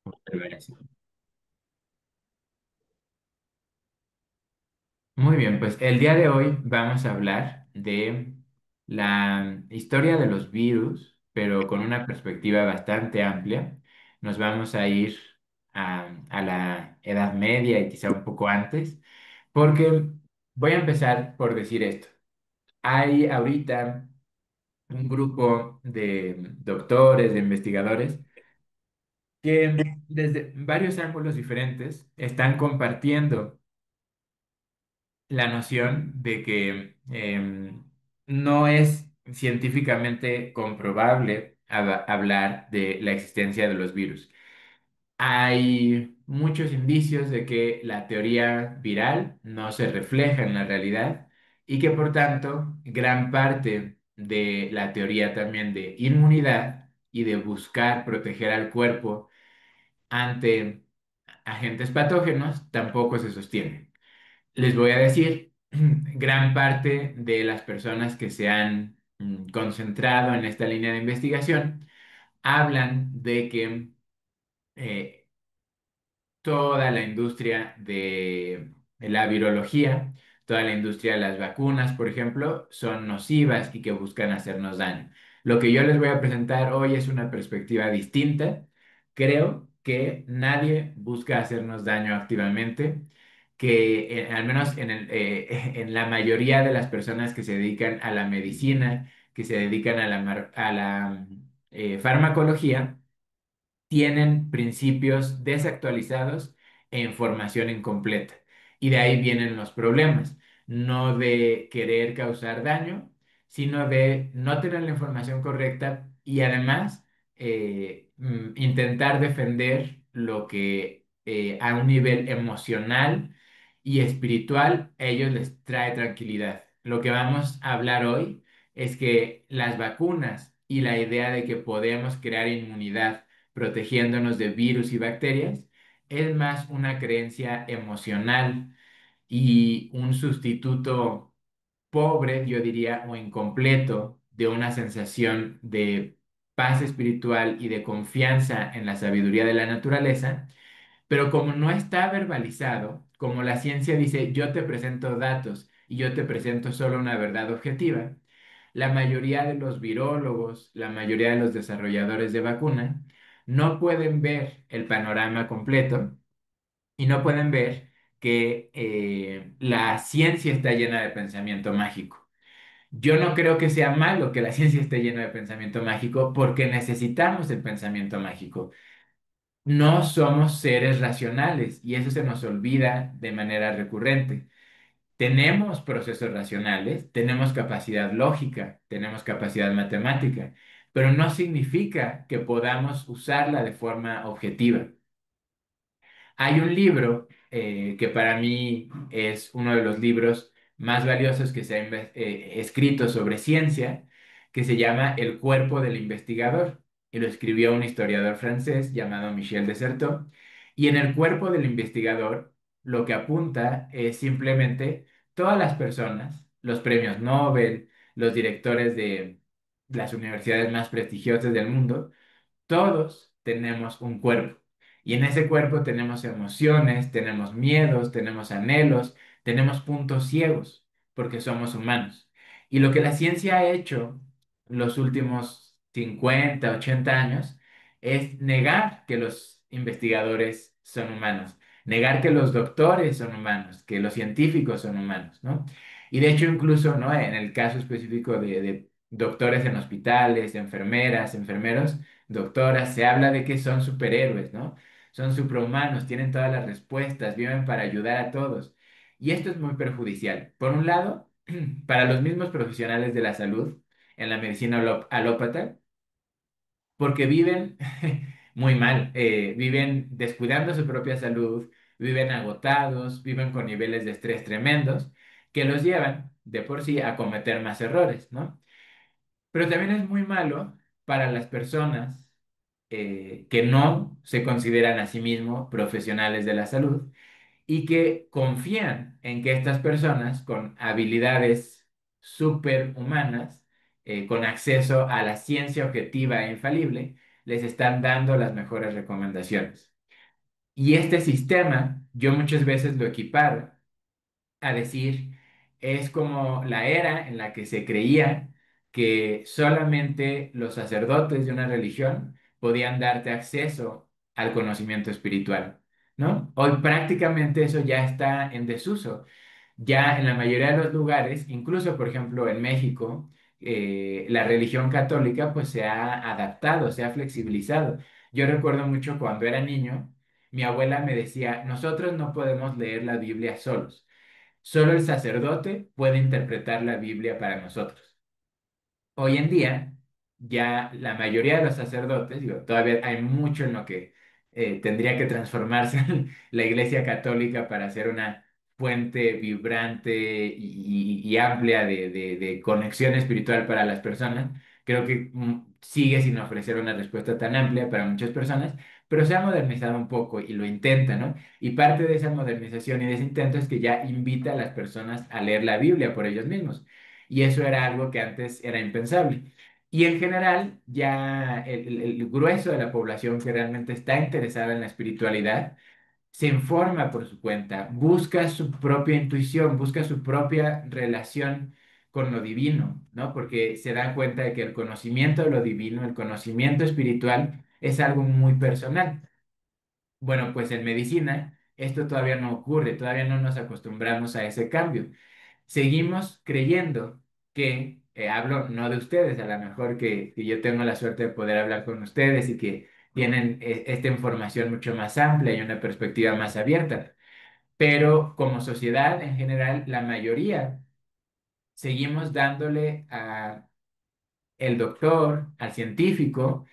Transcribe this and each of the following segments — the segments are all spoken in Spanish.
Perverso. Muy bien, pues el día de hoy vamos a hablar de la historia de los virus, pero con una perspectiva bastante amplia. Nos vamos a ir a la Edad Media y quizá un poco antes, porque voy a empezar por decir esto. Hay ahorita un grupo de doctores, de investigadores, que desde varios ángulos diferentes están compartiendo la noción de que no es científicamente comprobable hablar de la existencia de los virus. Hay muchos indicios de que la teoría viral no se refleja en la realidad y que por tanto gran parte de la teoría también de inmunidad y de buscar proteger al cuerpo ante agentes patógenos tampoco se sostiene. Les voy a decir, gran parte de las personas que se han concentrado en esta línea de investigación hablan de que eh, toda la industria de la virología, toda la industria de las vacunas, por ejemplo, son nocivas y que buscan hacernos daño. Lo que yo les voy a presentar hoy es una perspectiva distinta. Creo que nadie busca hacernos daño activamente, que al menos en la mayoría de las personas que se dedican a la medicina, que se dedican a la farmacología, tienen principios desactualizados e información incompleta. Y de ahí vienen los problemas, no de querer causar daño, sino de no tener la información correcta y además intentar defender lo que a un nivel emocional y espiritual a ellos les trae tranquilidad. Lo que vamos a hablar hoy es que las vacunas y la idea de que podemos crear inmunidad protegiéndonos de virus y bacterias, es más una creencia emocional y un sustituto pobre, yo diría, o incompleto de una sensación de paz espiritual y de confianza en la sabiduría de la naturaleza, pero como no está verbalizado, como la ciencia dice, yo te presento datos y yo te presento solo una verdad objetiva, la mayoría de los virólogos, la mayoría de los desarrolladores de vacuna, no pueden ver el panorama completo y no pueden ver que la ciencia está llena de pensamiento mágico. Yo no creo que sea malo que la ciencia esté llena de pensamiento mágico porque necesitamos el pensamiento mágico. No somos seres racionales y eso se nos olvida de manera recurrente. Tenemos procesos racionales, tenemos capacidad lógica, tenemos capacidad matemática, pero no significa que podamos usarla de forma objetiva. Hay un libro que para mí es uno de los libros más valiosos que se ha escrito sobre ciencia, que se llama El cuerpo del investigador, y lo escribió un historiador francés llamado Michel Desserteaux. Y en el cuerpo del investigador lo que apunta es simplemente todas las personas, los premios Nobel, los directores de las universidades más prestigiosas del mundo, todos tenemos un cuerpo y en ese cuerpo tenemos emociones, tenemos miedos, tenemos anhelos, tenemos puntos ciegos, porque somos humanos. Y lo que la ciencia ha hecho los últimos 50, 80 años es negar que los investigadores son humanos, negar que los doctores son humanos, que los científicos son humanos, ¿no? Y de hecho incluso, ¿no? En el caso específico de doctores en hospitales, enfermeras, enfermeros, doctoras, se habla de que son superhéroes, ¿no? Son superhumanos, tienen todas las respuestas, viven para ayudar a todos. Y esto es muy perjudicial. Por un lado, para los mismos profesionales de la salud, en la medicina alópata, porque viven muy mal, viven descuidando su propia salud, viven agotados, viven con niveles de estrés tremendos, que los llevan de por sí a cometer más errores, ¿no? Pero también es muy malo para las personas que no se consideran a sí mismos profesionales de la salud y que confían en que estas personas con habilidades superhumanas, con acceso a la ciencia objetiva e infalible, les están dando las mejores recomendaciones. Y este sistema, yo muchas veces lo equiparo a decir, es como la era en la que se creía que solamente los sacerdotes de una religión podían darte acceso al conocimiento espiritual, ¿no? Hoy prácticamente eso ya está en desuso. Ya en la mayoría de los lugares, incluso por ejemplo en México, la religión católica pues se ha adaptado, se ha flexibilizado. Yo recuerdo mucho cuando era niño, mi abuela me decía, nosotros no podemos leer la Biblia solos. Solo el sacerdote puede interpretar la Biblia para nosotros. Hoy en día, ya la mayoría de los sacerdotes, digo, todavía hay mucho en lo que tendría que transformarse la Iglesia Católica para ser una fuente vibrante y amplia de conexión espiritual para las personas. Creo que sigue sin ofrecer una respuesta tan amplia para muchas personas, pero se ha modernizado un poco y lo intenta, ¿no? Y parte de esa modernización y de ese intento es que ya invita a las personas a leer la Biblia por ellos mismos. Y eso era algo que antes era impensable. Y en general, ya el grueso de la población que realmente está interesada en la espiritualidad se informa por su cuenta, busca su propia intuición, busca su propia relación con lo divino, ¿no? Porque se dan cuenta de que el conocimiento de lo divino, el conocimiento espiritual, es algo muy personal. Bueno, pues en medicina esto todavía no ocurre, todavía no nos acostumbramos a ese cambio. Seguimos creyendo que, hablo no de ustedes, a lo mejor que yo tengo la suerte de poder hablar con ustedes y que tienen esta información mucho más amplia y una perspectiva más abierta, pero como sociedad en general, la mayoría seguimos dándole a el doctor, al científico,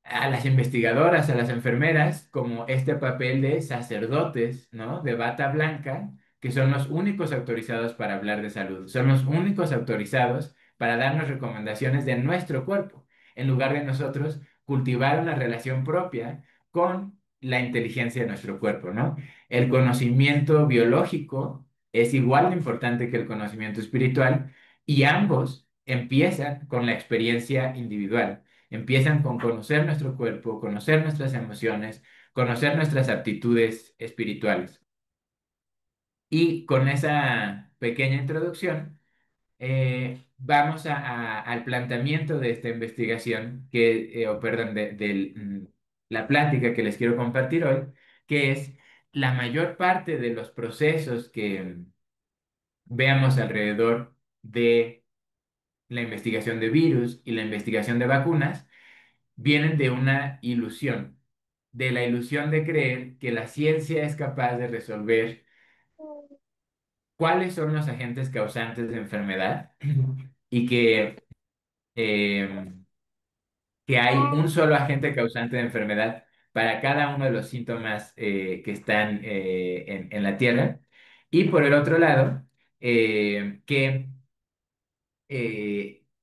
a las investigadoras, a las enfermeras, como este papel de sacerdotes, ¿no? De bata blanca, que son los únicos autorizados para hablar de salud, son los únicos autorizados para darnos recomendaciones de nuestro cuerpo, en lugar de nosotros cultivar una relación propia con la inteligencia de nuestro cuerpo, ¿no? El conocimiento biológico es igual de importante que el conocimiento espiritual y ambos empiezan con la experiencia individual. Empiezan con conocer nuestro cuerpo, conocer nuestras emociones, conocer nuestras aptitudes espirituales. Y con esa pequeña introducción, vamos al planteamiento de esta investigación, o perdón, la plática que les quiero compartir hoy, que es la mayor parte de los procesos que veamos alrededor de la investigación de virus y la investigación de vacunas vienen de una ilusión, de la ilusión de creer que la ciencia es capaz de resolver cuáles son los agentes causantes de enfermedad y eh, que hay un solo agente causante de enfermedad para cada uno de los síntomas que están en la Tierra. Y por el otro lado, que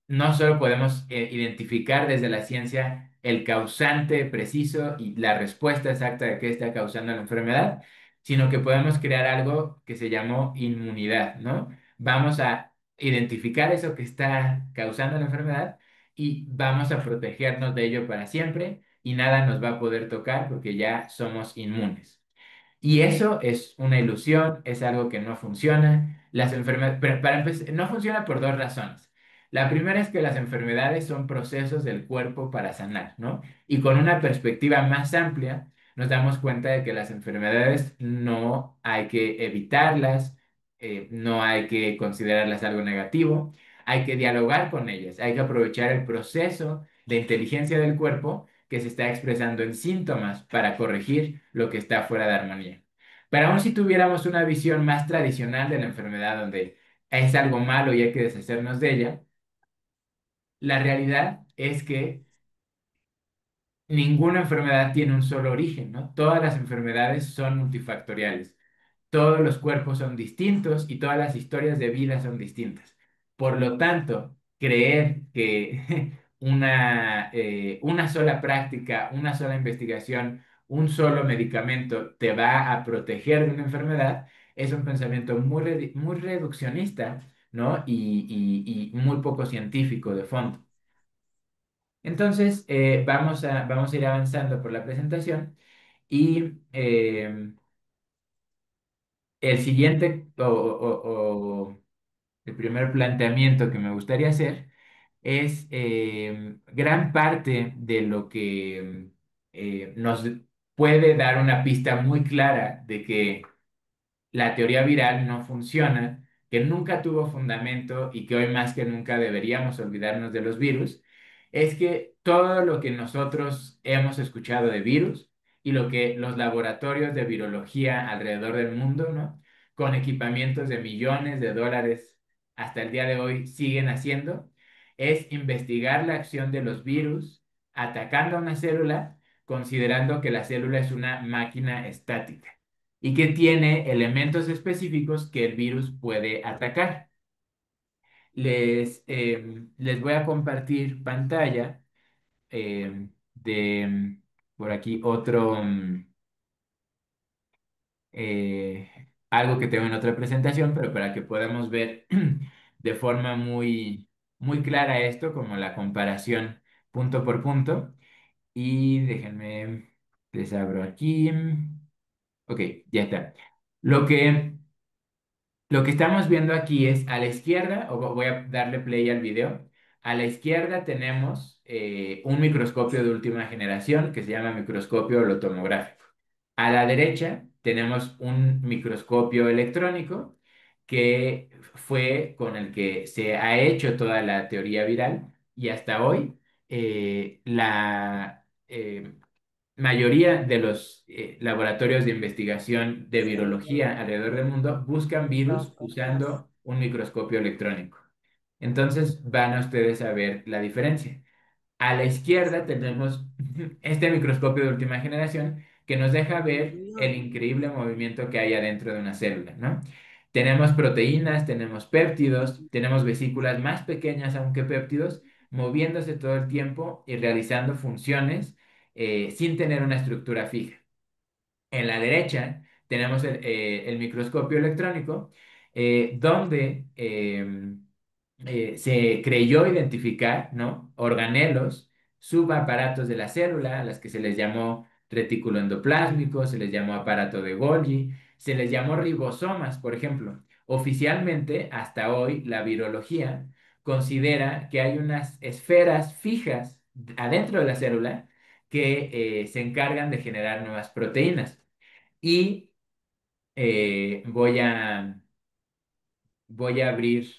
no solo podemos identificar desde la ciencia el causante preciso y la respuesta exacta de qué está causando la enfermedad, sino que podemos crear algo que se llamó inmunidad, ¿no? Vamos a identificar eso que está causando la enfermedad y vamos a protegernos de ello para siempre y nada nos va a poder tocar porque ya somos inmunes. Y eso es una ilusión, es algo que no funciona. Las enfermedades, pero para empezar, no funciona por dos razones. La primera es que las enfermedades son procesos del cuerpo para sanar, ¿no? Y con una perspectiva más amplia, nos damos cuenta de que las enfermedades no hay que evitarlas, no hay que considerarlas algo negativo, hay que dialogar con ellas, hay que aprovechar el proceso de inteligencia del cuerpo que se está expresando en síntomas para corregir lo que está fuera de armonía. Pero aún si tuviéramos una visión más tradicional de la enfermedad, donde es algo malo y hay que deshacernos de ella, la realidad es que ninguna enfermedad tiene un solo origen, ¿no? Todas las enfermedades son multifactoriales. Todos los cuerpos son distintos y todas las historias de vida son distintas. Por lo tanto, creer que una sola práctica, una sola investigación, un solo medicamento te va a proteger de una enfermedad es un pensamiento muy reduccionista, ¿no? Y muy poco científico de fondo. Entonces, vamos a ir avanzando por la presentación Y el siguiente o el primer planteamiento que me gustaría hacer es gran parte de lo que nos puede dar una pista muy clara de que la teoría viral no funciona, que nunca tuvo fundamento y que hoy más que nunca deberíamos olvidarnos de los virus, es que todo lo que nosotros hemos escuchado de virus y lo que los laboratorios de virología alrededor del mundo, ¿no? Con equipamientos de millones de dólares hasta el día de hoy siguen haciendo, es investigar la acción de los virus atacando a una célula, considerando que la célula es una máquina estática y que tiene elementos específicos que el virus puede atacar. Les voy a compartir pantalla de por aquí otro, algo que tengo en otra presentación, pero para que podamos ver de forma muy clara esto, como la comparación punto por punto. Y déjenme, les abro aquí. Ok, ya está. Lo que Lo que estamos viendo aquí es a la izquierda, voy a darle play al video. A la izquierda tenemos un microscopio de última generación que se llama microscopio holotomográfico. A la derecha tenemos un microscopio electrónico que fue con el que se ha hecho toda la teoría viral y hasta hoy la mayoría de los laboratorios de investigación de virología alrededor del mundo buscan virus usando un microscopio electrónico. Entonces van a ustedes a ver la diferencia. A la izquierda tenemos este microscopio de última generación que nos deja ver el increíble movimiento que hay adentro de una célula, ¿no? Tenemos proteínas, tenemos péptidos, tenemos vesículas más pequeñas aún que péptidos, moviéndose todo el tiempo y realizando funciones sin tener una estructura fija. En la derecha tenemos el microscopio electrónico, donde se creyó identificar, ¿no? Organelos, subaparatos de la célula, a las que se les llamó retículo endoplásmico, se les llamó aparato de Golgi, se les llamó ribosomas, por ejemplo. Oficialmente, hasta hoy, la virología considera que hay unas esferas fijas adentro de la célula que se encargan de generar nuevas proteínas. Y voy a abrir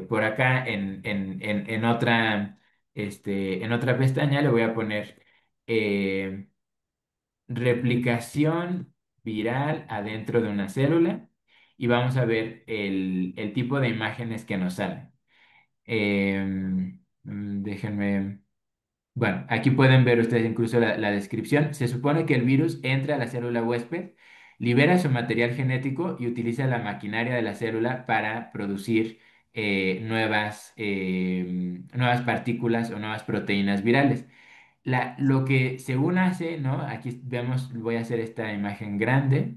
por acá en otra pestaña, le voy a poner eh, replicación viral adentro de una célula y vamos a ver el tipo de imágenes que nos salen. Déjenme. Bueno, aquí pueden ver ustedes incluso la descripción. Se supone que el virus entra a la célula huésped, libera su material genético y utiliza la maquinaria de la célula para producir nuevas partículas o nuevas proteínas virales. Lo que según hace, ¿no? Aquí vemos, voy a hacer esta imagen grande.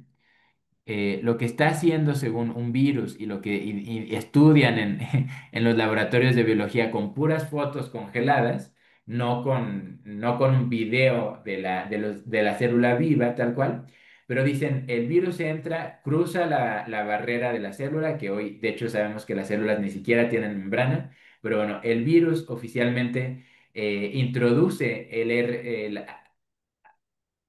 Lo que está haciendo según un virus y lo que y estudian en los laboratorios de biología con puras fotos congeladas, no con un video de la célula viva tal cual, pero dicen, el virus entra, cruza la barrera de la célula, que hoy de hecho sabemos que las células ni siquiera tienen membrana, pero bueno, el virus oficialmente introduce el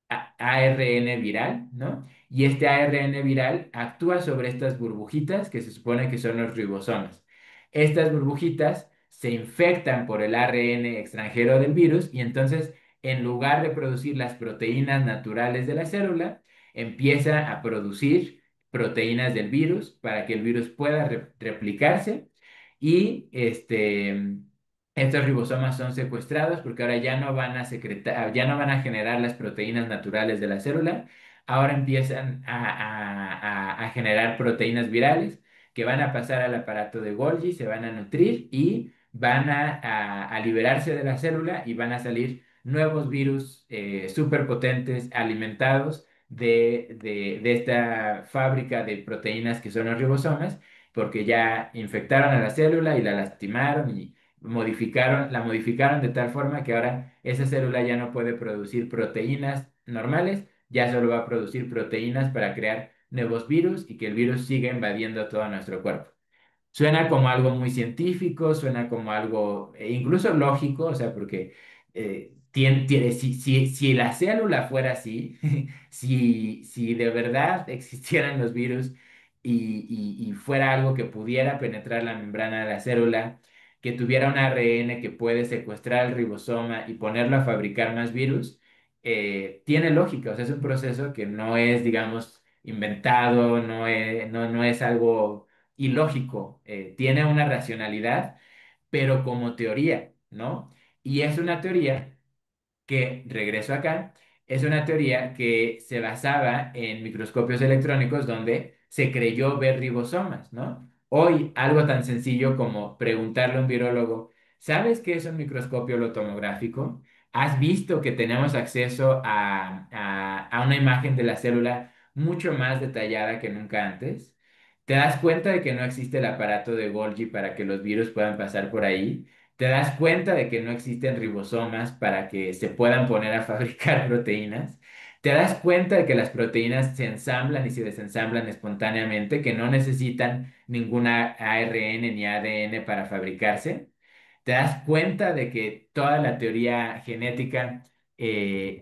ARN viral, ¿no? Y este ARN viral actúa sobre estas burbujitas que se supone que son los ribosomas. Estas burbujitas se infectan por el ARN extranjero del virus y entonces, en lugar de producir las proteínas naturales de la célula, empieza a producir proteínas del virus para que el virus pueda replicarse y estos ribosomas son secuestrados porque ahora ya no van a secretar, ya no van a generar las proteínas naturales de la célula, ahora empiezan a generar proteínas virales que van a pasar al aparato de Golgi, se van a nutrir y van a liberarse de la célula y van a salir nuevos virus súper potentes alimentados de esta fábrica de proteínas que son los ribosomas, porque ya infectaron a la célula y la lastimaron y la modificaron de tal forma que ahora esa célula ya no puede producir proteínas normales, ya solo va a producir proteínas para crear nuevos virus y que el virus siga invadiendo todo nuestro cuerpo. Suena como algo muy científico, suena como algo incluso lógico, o sea, porque si la célula fuera así, si de verdad existieran los virus y fuera algo que pudiera penetrar la membrana de la célula, que tuviera un ARN que puede secuestrar el ribosoma y ponerlo a fabricar más virus, tiene lógica, o sea, es un proceso que no es, digamos, inventado, no es algo ilógico, tiene una racionalidad, pero como teoría, ¿no? Y es una teoría que, regreso acá, es una teoría que se basaba en microscopios electrónicos donde se creyó ver ribosomas, ¿no? Hoy, algo tan sencillo como preguntarle a un virólogo, ¿sabes qué es un microscopio lotomográfico? ¿Has visto que tenemos acceso a una imagen de la célula mucho más detallada que nunca antes? ¿Te das cuenta de que no existe el aparato de Golgi para que los virus puedan pasar por ahí? ¿Te das cuenta de que no existen ribosomas para que se puedan poner a fabricar proteínas? ¿Te das cuenta de que las proteínas se ensamblan y se desensamblan espontáneamente, que no necesitan ninguna ARN ni ADN para fabricarse? ¿Te das cuenta de que toda la teoría genética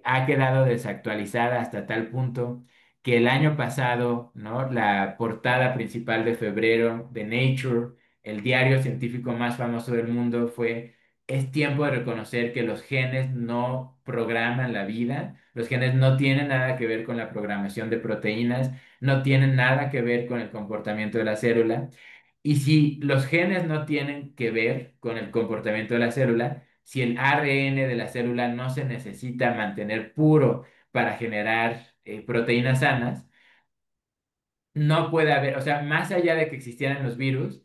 ha quedado desactualizada hasta tal punto que el año pasado, ¿no? La portada principal de febrero de Nature, el diario científico más famoso del mundo, fue: es tiempo de reconocer que los genes no programan la vida, los genes no tienen nada que ver con la programación de proteínas, no tienen nada que ver con el comportamiento de la célula. Y si los genes no tienen que ver con el comportamiento de la célula, si el ARN de la célula no se necesita mantener puro para generar proteínas sanas, no puede haber, o sea, más allá de que existieran los virus,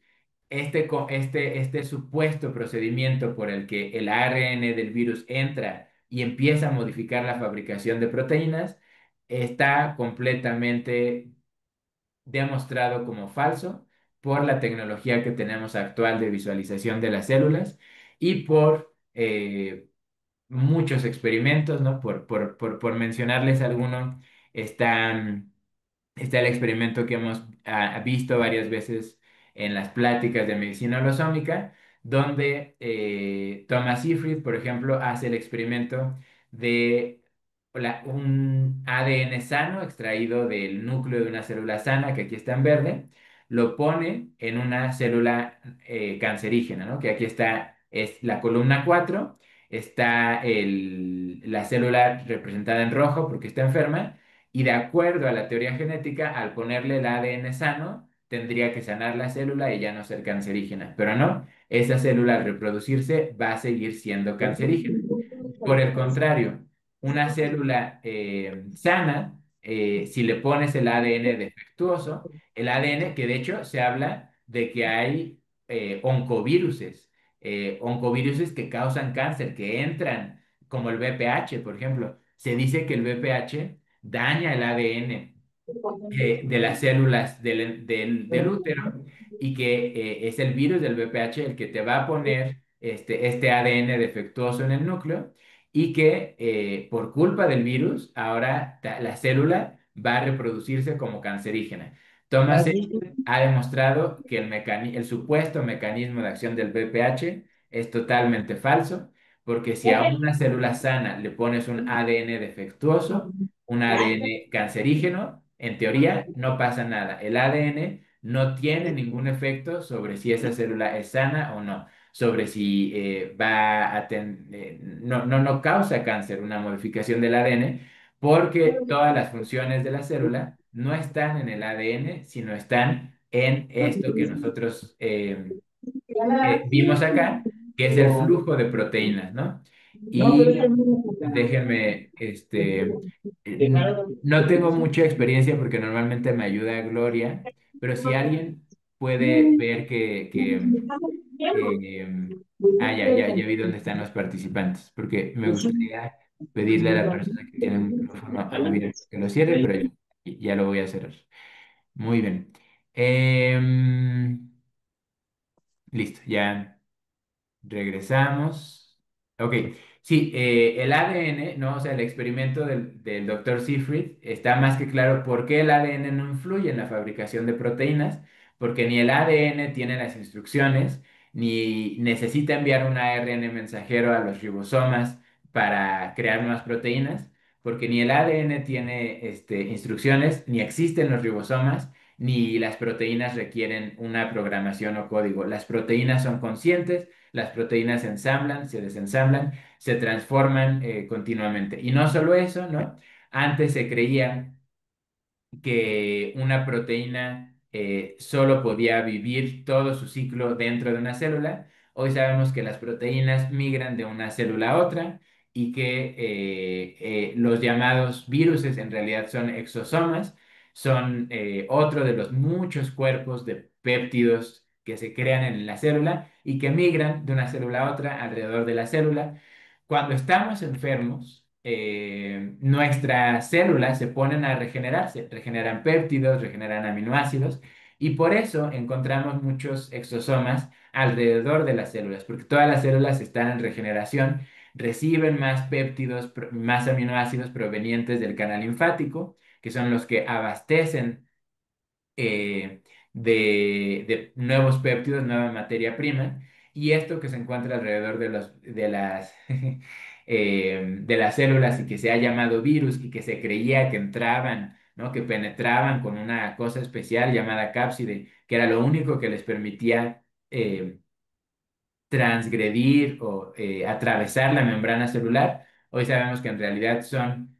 este supuesto procedimiento por el que el ARN del virus entra y empieza a modificar la fabricación de proteínas, está completamente demostrado como falso por la tecnología que tenemos actual de visualización de las células y por muchos experimentos, ¿no? Por mencionarles alguno, están. Está el experimento que hemos visto varias veces en las pláticas de medicina holosómica, donde Thomas Seyfried, por ejemplo, hace el experimento de un ADN sano extraído del núcleo de una célula sana, que aquí está en verde, lo pone en una célula cancerígena, ¿no? Que aquí está, es la columna 4, está la célula representada en rojo porque está enferma y de acuerdo a la teoría genética, al ponerle el ADN sano, tendría que sanar la célula y ya no ser cancerígena. Pero no, esa célula al reproducirse va a seguir siendo cancerígena. Por el contrario, una célula sana, si le pones el ADN defectuoso, el ADN, que de hecho se habla de que hay oncoviruses que causan cáncer, que entran, como el VPH, por ejemplo. Se dice que el VPH daña el ADN de las células del útero y que es el virus del VPH el que te va a poner este ADN defectuoso en el núcleo y que por culpa del virus ahora la célula va a reproducirse como cancerígena. Thomas Edison ha demostrado que el supuesto mecanismo de acción del VPH es totalmente falso, porque si a una célula sana le pones un ADN defectuoso, un ADN cancerígeno, en teoría no pasa nada. El ADN no tiene ningún efecto sobre si esa célula es sana o no, sobre si no causa cáncer una modificación del ADN, porque todas las funciones de la célula no están en el ADN, sino están en esto que nosotros vimos acá, que es el flujo de proteínas, ¿no? Y déjenme, no tengo mucha experiencia porque normalmente me ayuda Gloria, pero si alguien puede ver eh, ya vi dónde están los participantes, porque me gustaría pedirle a la persona que tiene el micrófono abierto que lo cierre, pero ya lo voy a cerrar. Muy bien. Listo, ya regresamos. Ok, Sí, el ADN, ¿no? O sea, el experimento del doctor Seyfried está más que claro por qué el ADN no influye en la fabricación de proteínas, porque ni el ADN tiene las instrucciones, ni necesita enviar un ARN mensajero a los ribosomas para crear nuevas proteínas, porque ni el ADN tiene instrucciones, ni existen los ribosomas, ni las proteínas requieren una programación o código. Las proteínas son conscientes, las proteínas se ensamblan, se desensamblan, se transforman continuamente. Y no solo eso, ¿no? Antes se creía que una proteína solo podía vivir todo su ciclo dentro de una célula. Hoy sabemos que las proteínas migran de una célula a otra y que los llamados viruses en realidad son exosomas, son otro de los muchos cuerpos de péptidos que se crean en la célula y que migran de una célula a otra alrededor de la célula. Cuando estamos enfermos, nuestras células se ponen a regenerarse, regeneran péptidos, regeneran aminoácidos, y por eso encontramos muchos exosomas alrededor de las células, porque todas las células están en regeneración, reciben más péptidos, más aminoácidos provenientes del canal linfático, que son los que abastecen eh, de nuevos péptidos, nueva materia prima, y esto que se encuentra alrededor de las células y que se ha llamado virus y que se creía que entraban, ¿no? Que penetraban con una cosa especial llamada cápside, que era lo único que les permitía transgredir o atravesar la membrana celular. Hoy sabemos que en realidad son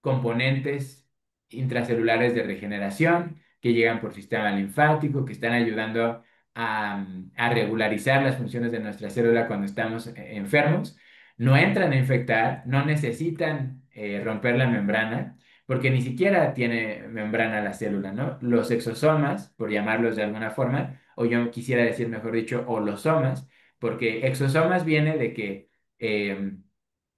componentes intracelulares de regeneración que llegan por sistema linfático, que están ayudando a regularizar las funciones de nuestra célula cuando estamos enfermos. No entran a infectar, no necesitan romper la membrana, porque ni siquiera tiene membrana la célula, ¿no? Los exosomas, por llamarlos de alguna forma, o yo quisiera decir, mejor dicho, holosomas, porque exosomas viene de que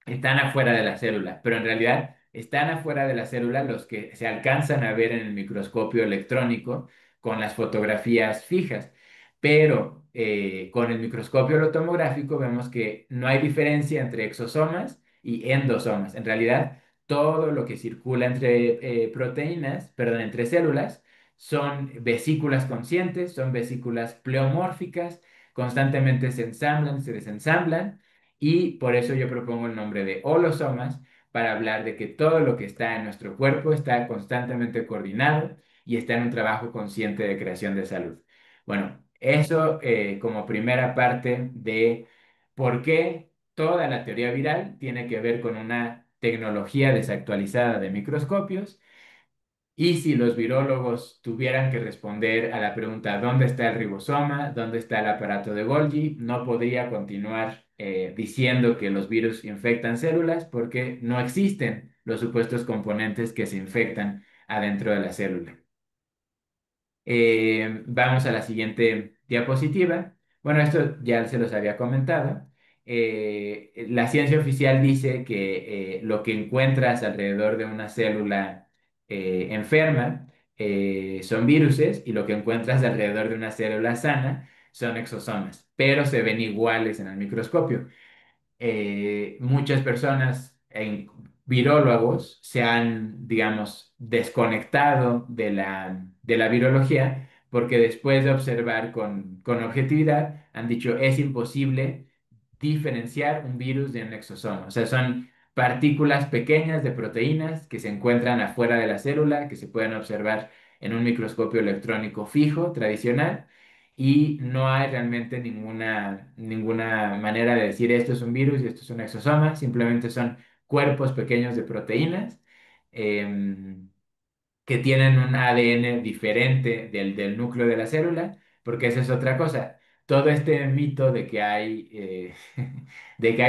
están afuera de la célula, pero en realidad están afuera de la célula los que se alcanzan a ver en el microscopio electrónico con las fotografías fijas. Pero con el microscopio tomográfico vemos que no hay diferencia entre exosomas y endosomas. En realidad, todo lo que circula entre proteínas, perdón, entre células, son vesículas conscientes, son vesículas pleomórficas, constantemente se ensamblan, se desensamblan y por eso yo propongo el nombre de holosomas para hablar de que todo lo que está en nuestro cuerpo está constantemente coordinado y está en un trabajo consciente de creación de salud. Bueno, eso como primera parte de por qué toda la teoría viral tiene que ver con una tecnología desactualizada de microscopios y si los virólogos tuvieran que responder a la pregunta ¿dónde está el ribosoma? ¿Dónde está el aparato de Golgi? No podría continuar diciendo que los virus infectan células porque no existen los supuestos componentes que se infectan adentro de la célula. Vamos a la siguiente diapositiva. Bueno, esto ya se los había comentado. La ciencia oficial dice que lo que encuentras alrededor de una célula enferma son viruses y lo que encuentras alrededor de una célula sana son exosomas, pero se ven iguales en el microscopio. Muchas personas, virólogos, se han, digamos, desconectado de la virología porque después de observar con objetividad han dicho es imposible diferenciar un virus de un exosoma. O sea, son partículas pequeñas de proteínas que se encuentran afuera de la célula, que se pueden observar en un microscopio electrónico fijo, tradicional y no hay realmente ninguna manera de decir esto es un virus y esto es un exosoma, simplemente son cuerpos pequeños de proteínas em, que tienen un ADN diferente del núcleo de la célula, porque esa es otra cosa. Todo este mito de que hay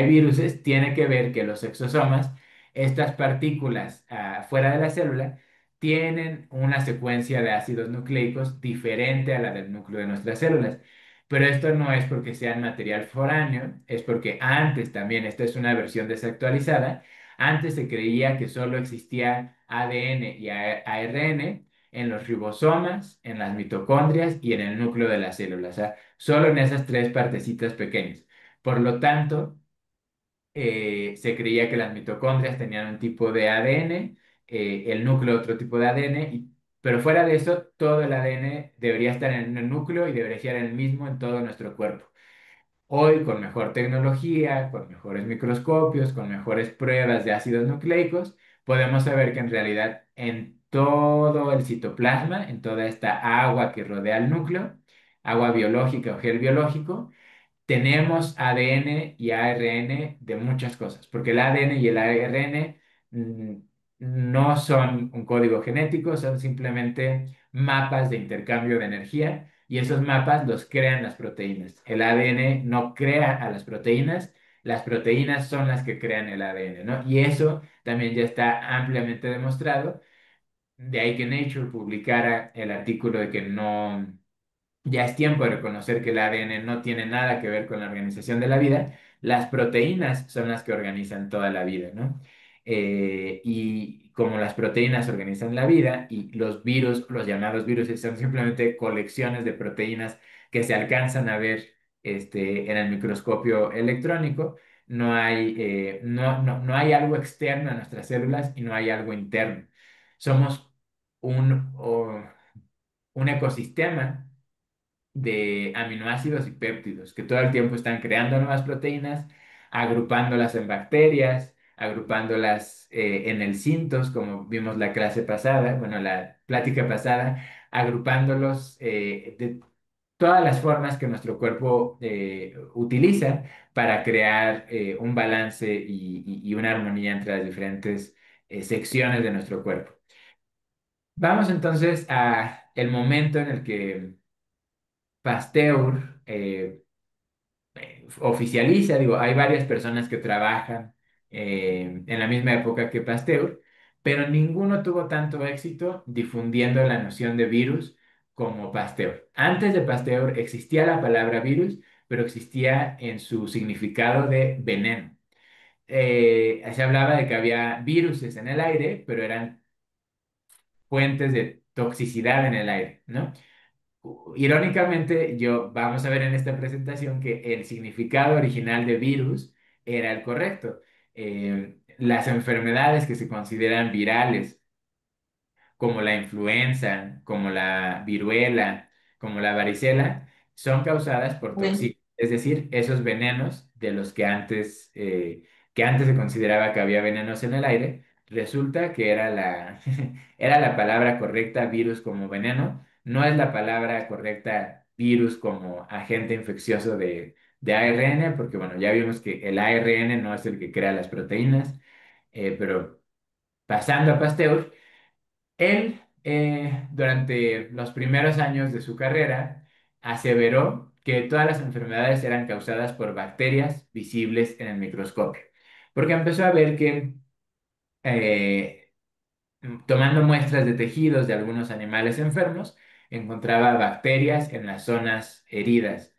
viruses tiene que ver que los exosomas, estas partículas fuera de la célula, tienen una secuencia de ácidos nucleicos diferente a la del núcleo de nuestras células. Pero esto no es porque sean material foráneo, es porque antes también, esta es una versión desactualizada, antes se creía que solo existía ADN y ARN en los ribosomas, en las mitocondrias y en el núcleo de la célula, o sea, solo en esas tres partecitas pequeñas. Por lo tanto, Se creía que las mitocondrias tenían un tipo de ADN, el núcleo otro tipo de ADN, pero fuera de eso, todo el ADN debería estar en el núcleo y debería ser el mismo en todo nuestro cuerpo. Hoy, con mejor tecnología, con mejores microscopios, con mejores pruebas de ácidos nucleicos, podemos saber que en realidad en todo el citoplasma, en toda esta agua que rodea el núcleo, agua biológica o gel biológico, tenemos ADN y ARN de muchas cosas, porque el ADN y el ARN mm, no son un código genético, son simplemente mapas de intercambio de energía y esos mapas los crean las proteínas. El ADN no crea a las proteínas son las que crean el ADN, ¿no? Y eso también ya está ampliamente demostrado, de ahí que Nature publicara el artículo de que no ya es tiempo de reconocer que el ADN no tiene nada que ver con la organización de la vida. Las proteínas son las que organizan toda la vida, ¿no? Y como las proteínas organizan la vida y los virus, los llamados virus, son simplemente colecciones de proteínas que se alcanzan a ver en el microscopio electrónico, no hay algo externo a nuestras células y no hay algo interno. Somos un ecosistema de aminoácidos y péptidos, que todo el tiempo están creando nuevas proteínas, agrupándolas en bacterias, agrupándolas en el cintos, como vimos la clase pasada, bueno, la plática pasada, agrupándolos de todas las formas que nuestro cuerpo utiliza para crear un balance y una armonía entre las diferentes secciones de nuestro cuerpo. Vamos entonces a el momento en el que Pasteur oficializa, digo, hay varias personas que trabajan en la misma época que Pasteur, pero ninguno tuvo tanto éxito difundiendo la noción de virus como Pasteur. Antes de Pasteur existía la palabra virus, pero existía en su significado de veneno. Se hablaba de que había viruses en el aire, pero eran fuentes de toxicidad en el aire, ¿no? Irónicamente, vamos a ver en esta presentación que el significado original de virus era el correcto. Las enfermedades que se consideran virales como la influenza, como la viruela, como la varicela, son causadas por Bueno, toxinas, es decir, esos venenos de los que antes se consideraba que había venenos en el aire, resulta que era era la palabra correcta virus como veneno, no es la palabra correcta virus como agente infeccioso de ARN, porque bueno, ya vimos que el ARN no es el que crea las proteínas, pero pasando a Pasteur. Él, durante los primeros años de su carrera, aseveró que todas las enfermedades eran causadas por bacterias visibles en el microscopio, porque empezó a ver que eh, tomando muestras de tejidos de algunos animales enfermos, encontraba bacterias en las zonas heridas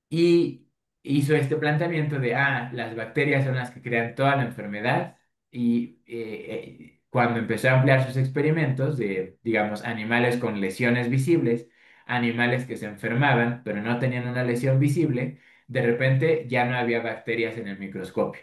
y hizo este planteamiento de, las bacterias son las que crean toda la enfermedad y cuando empezó a ampliar sus experimentos de, digamos, animales con lesiones visibles, animales que se enfermaban pero no tenían una lesión visible, de repente ya no había bacterias en el microscopio.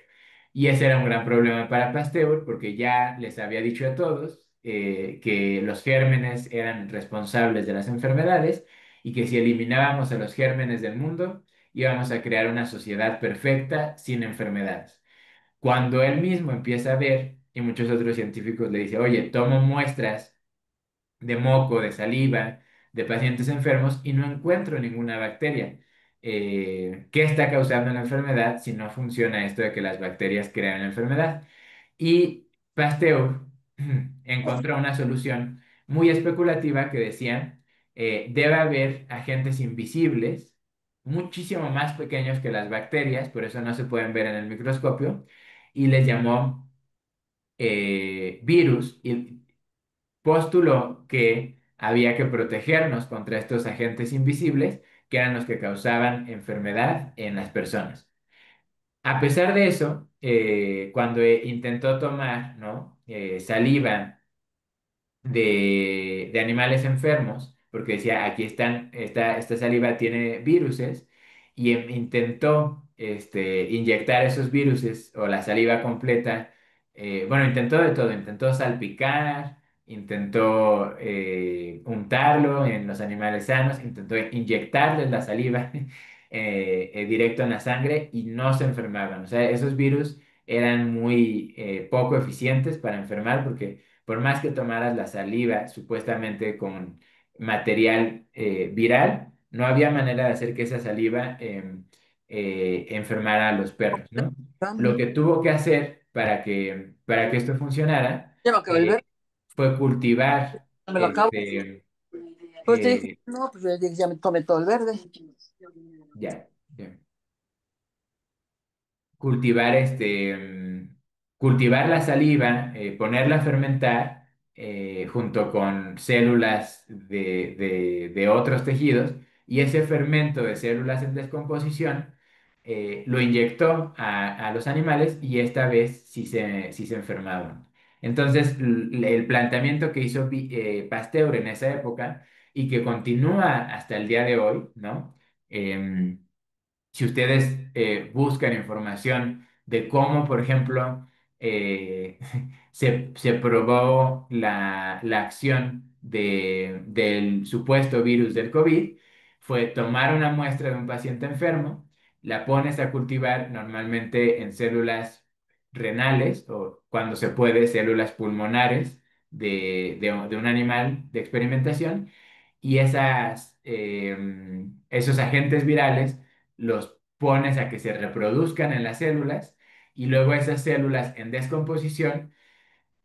Y ese era un gran problema para Pasteur porque ya les había dicho a todos que los gérmenes eran responsables de las enfermedades y que si eliminábamos a los gérmenes del mundo, íbamos a crear una sociedad perfecta sin enfermedades. Cuando él mismo empieza a ver, y muchos otros científicos le dicen, oye, tomo muestras de moco, de saliva, de pacientes enfermos y no encuentro ninguna bacteria. ¿Qué está causando la enfermedad si no funciona esto de que las bacterias crean la enfermedad? Y Pasteur encontró una solución muy especulativa que decía, debe haber agentes invisibles, muchísimo más pequeños que las bacterias, por eso no se pueden ver en el microscopio, y les llamó virus y postuló que había que protegernos contra estos agentes invisibles, que eran los que causaban enfermedad en las personas. A pesar de eso, cuando intentó tomar, ¿no? Saliva de animales enfermos, porque decía, aquí esta saliva tiene viruses, y intentó inyectar esos viruses o la saliva completa. Bueno, intentó de todo, intentó salpicar, intentó untarlo en los animales sanos, intentó inyectarles la saliva directo en la sangre y no se enfermaban. O sea, esos virus eran muy poco eficientes para enfermar porque por más que tomaras la saliva supuestamente con material viral, no había manera de hacer que esa saliva enfermara a los perros, ¿no? Lo que tuvo que hacer para que esto funcionara Ya me acabo el verde, eh, fue cultivar, me lo acabo. Pues te dije, eh, no, pues yo dije, ya me tomé todo el verde. ya, ya. Cultivar cultivar la saliva, ponerla a fermentar junto con células de otros tejidos y ese fermento de células en descomposición lo inyectó a los animales y esta vez sí se enfermaban. Entonces, el planteamiento que hizo Pasteur en esa época y que continúa hasta el día de hoy, ¿no? Em, si ustedes buscan información de cómo, por ejemplo, se probó la acción del supuesto virus del COVID, fue tomar una muestra de un paciente enfermo, la pones a cultivar normalmente en células renales o cuando se puede, células pulmonares de un animal de experimentación y esos agentes virales los pones a que se reproduzcan en las células y luego esas células en descomposición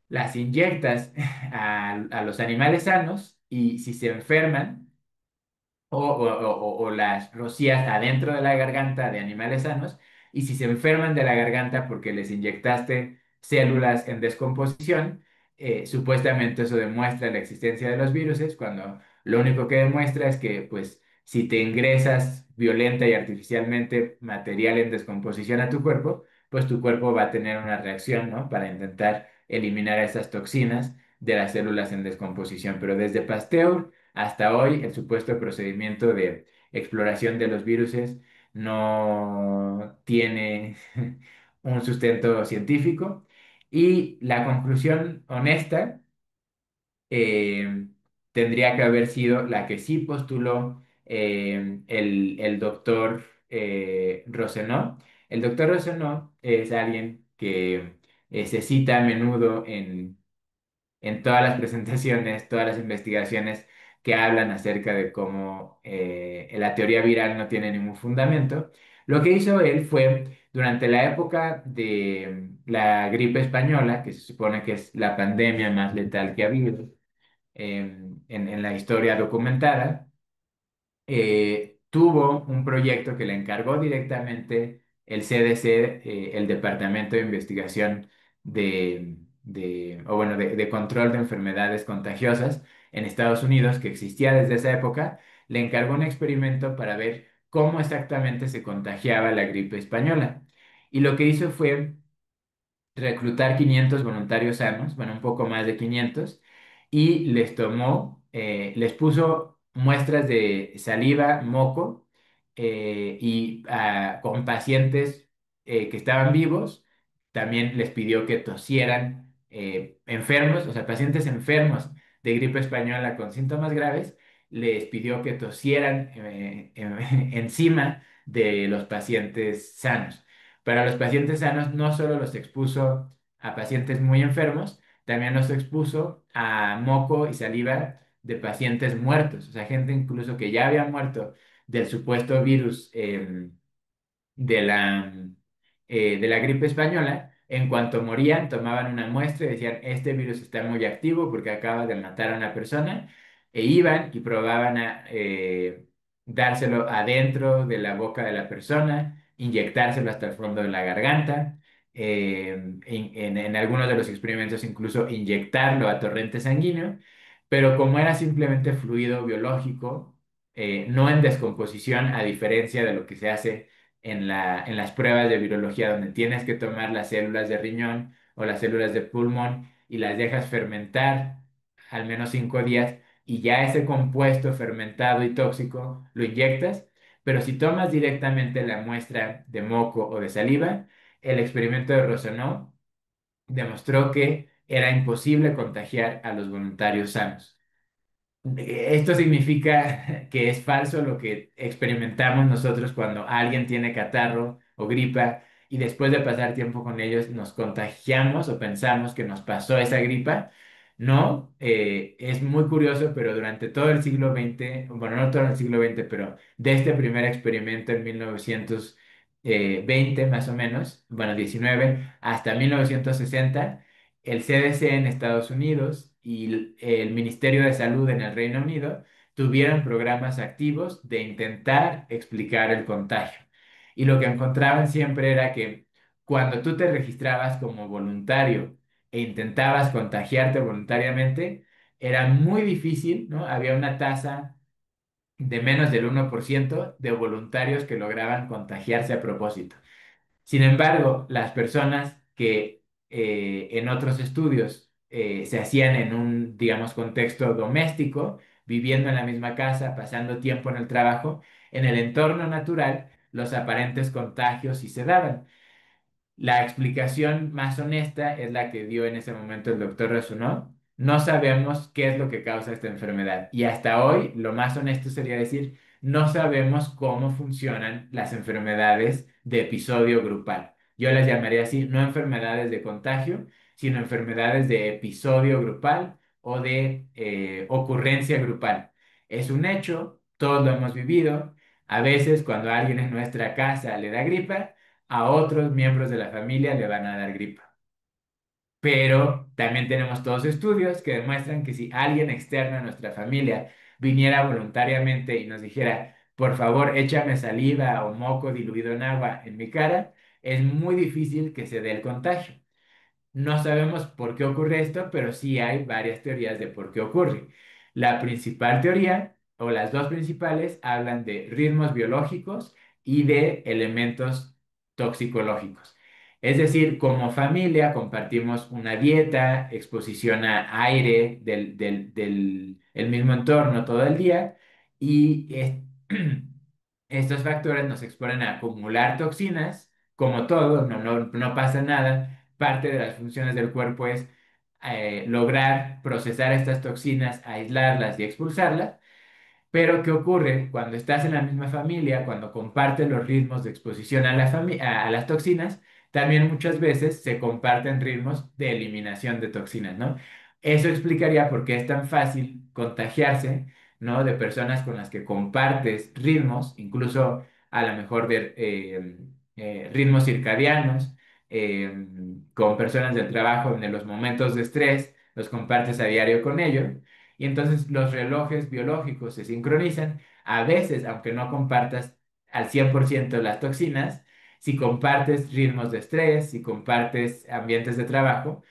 las inyectas a los animales sanos y si se enferman o las rocías adentro de la garganta de animales sanos y si se enferman de la garganta porque les inyectaste células en descomposición, supuestamente eso demuestra la existencia de los virus, cuando lo único que demuestra es que pues si te ingresas violenta y artificialmente material en descomposición a tu cuerpo, pues tu cuerpo va a tener una reacción, ¿no? Para intentar eliminar esas toxinas de las células en descomposición. Pero desde Pasteur hasta hoy, el supuesto procedimiento de exploración de los viruses no tiene un sustento científico y la conclusión honesta tendría que haber sido la que sí postuló el doctor Rosenau. El doctor Rosenau es alguien que se cita a menudo en todas las presentaciones, todas las investigaciones que hablan acerca de cómo la teoría viral no tiene ningún fundamento. Lo que hizo él fue, durante la época de la gripe española, que se supone que es la pandemia más letal que ha habido en la historia documentada, tuvo un proyecto que le encargó directamente el CDC, el Departamento de Investigación o bueno, de Control de Enfermedades Contagiosas en Estados Unidos, que existía desde esa época, le encargó un experimento para ver cómo exactamente se contagiaba la gripe española. Y lo que hizo fue reclutar 500 voluntarios sanos, bueno, un poco más de 500, y les puso muestras de saliva, moco, y con pacientes que estaban vivos, también les pidió que tosieran enfermos, o sea, pacientes enfermos de gripe española con síntomas graves, les pidió que tosieran encima de los pacientes sanos. Para los pacientes sanos no solo los expuso a pacientes muy enfermos, también los expuso a moco y saliva de pacientes muertos, o sea, gente incluso que ya había muerto del supuesto virus de de la gripe española. En cuanto morían, tomaban una muestra y decían, este virus está muy activo porque acaba de matar a una persona, e iban y probaban a dárselo adentro de la boca de la persona, inyectárselo hasta el fondo de la garganta, en algunos de los experimentos incluso inyectarlo a torrente sanguíneo, pero como era simplemente fluido biológico, no en descomposición, a diferencia de lo que se hace en las pruebas de virología, donde tienes que tomar las células de riñón o las células de pulmón y las dejas fermentar al menos 5 días y ya ese compuesto fermentado y tóxico lo inyectas, Pero si tomas directamente la muestra de moco o de saliva, el experimento de Rosenau demostró que era imposible contagiar a los voluntarios sanos. Esto significa que es falso lo que experimentamos nosotros cuando alguien tiene catarro o gripa y después de pasar tiempo con ellos nos contagiamos o pensamos que nos pasó esa gripa. No, es muy curioso, pero durante todo el siglo XX, bueno, no todo el siglo XX, pero de este primer experimento en 1920 más o menos, bueno, 19 hasta 1960, el CDC en Estados Unidos y el Ministerio de Salud en el Reino Unido tuvieron programas activos de intentar explicar el contagio. Y lo que encontraban siempre era que cuando tú te registrabas como voluntario e intentabas contagiarte voluntariamente, era muy difícil, ¿no? Había una tasa de menos del 1% de voluntarios que lograban contagiarse a propósito. Sin embargo, las personas que en otros estudios se hacían en un, digamos, contexto doméstico, viviendo en la misma casa, pasando tiempo en el trabajo, en el entorno natural, los aparentes contagios sí se daban. La explicación más honesta es la que dio en ese momento el doctor Resunó. No sabemos qué es lo que causa esta enfermedad. Y hasta hoy, lo más honesto sería decir, no sabemos cómo funcionan las enfermedades de episodio grupal. Yo las llamaría así, no enfermedades de contagio, sino enfermedades de episodio grupal o de ocurrencia grupal. Es un hecho, todos lo hemos vivido. A veces cuando a alguien en nuestra casa le da gripa, a otros miembros de la familia le van a dar gripa. Pero también tenemos todos estudios que demuestran que si alguien externo a nuestra familia viniera voluntariamente y nos dijera, por favor, échame saliva o moco diluido en agua en mi cara, es muy difícil que se dé el contagio. No sabemos por qué ocurre esto, pero sí hay varias teorías de por qué ocurre. La principal teoría, o las dos principales, hablan de ritmos biológicos y de elementos toxicológicos. Es decir, como familia compartimos una dieta, exposición a aire del el mismo entorno todo el día y estos factores nos exponen a acumular toxinas, como todo, no pasa nada. Parte de las funciones del cuerpo es lograr procesar estas toxinas, aislarlas y expulsarlas. Pero ¿qué ocurre cuando estás en la misma familia, cuando compartes los ritmos de exposición a a las toxinas? También muchas veces se comparten ritmos de eliminación de toxinas, ¿no? Eso explicaría por qué es tan fácil contagiarse, ¿no? De personas con las que compartes ritmos, incluso a lo mejor de ritmos circadianos, con personas del trabajo en los momentos de estrés, los compartes a diario con ellos. Y entonces los relojes biológicos se sincronizan. A veces, aunque no compartas al 100% las toxinas, si compartes ritmos de estrés, si compartes ambientes de trabajo,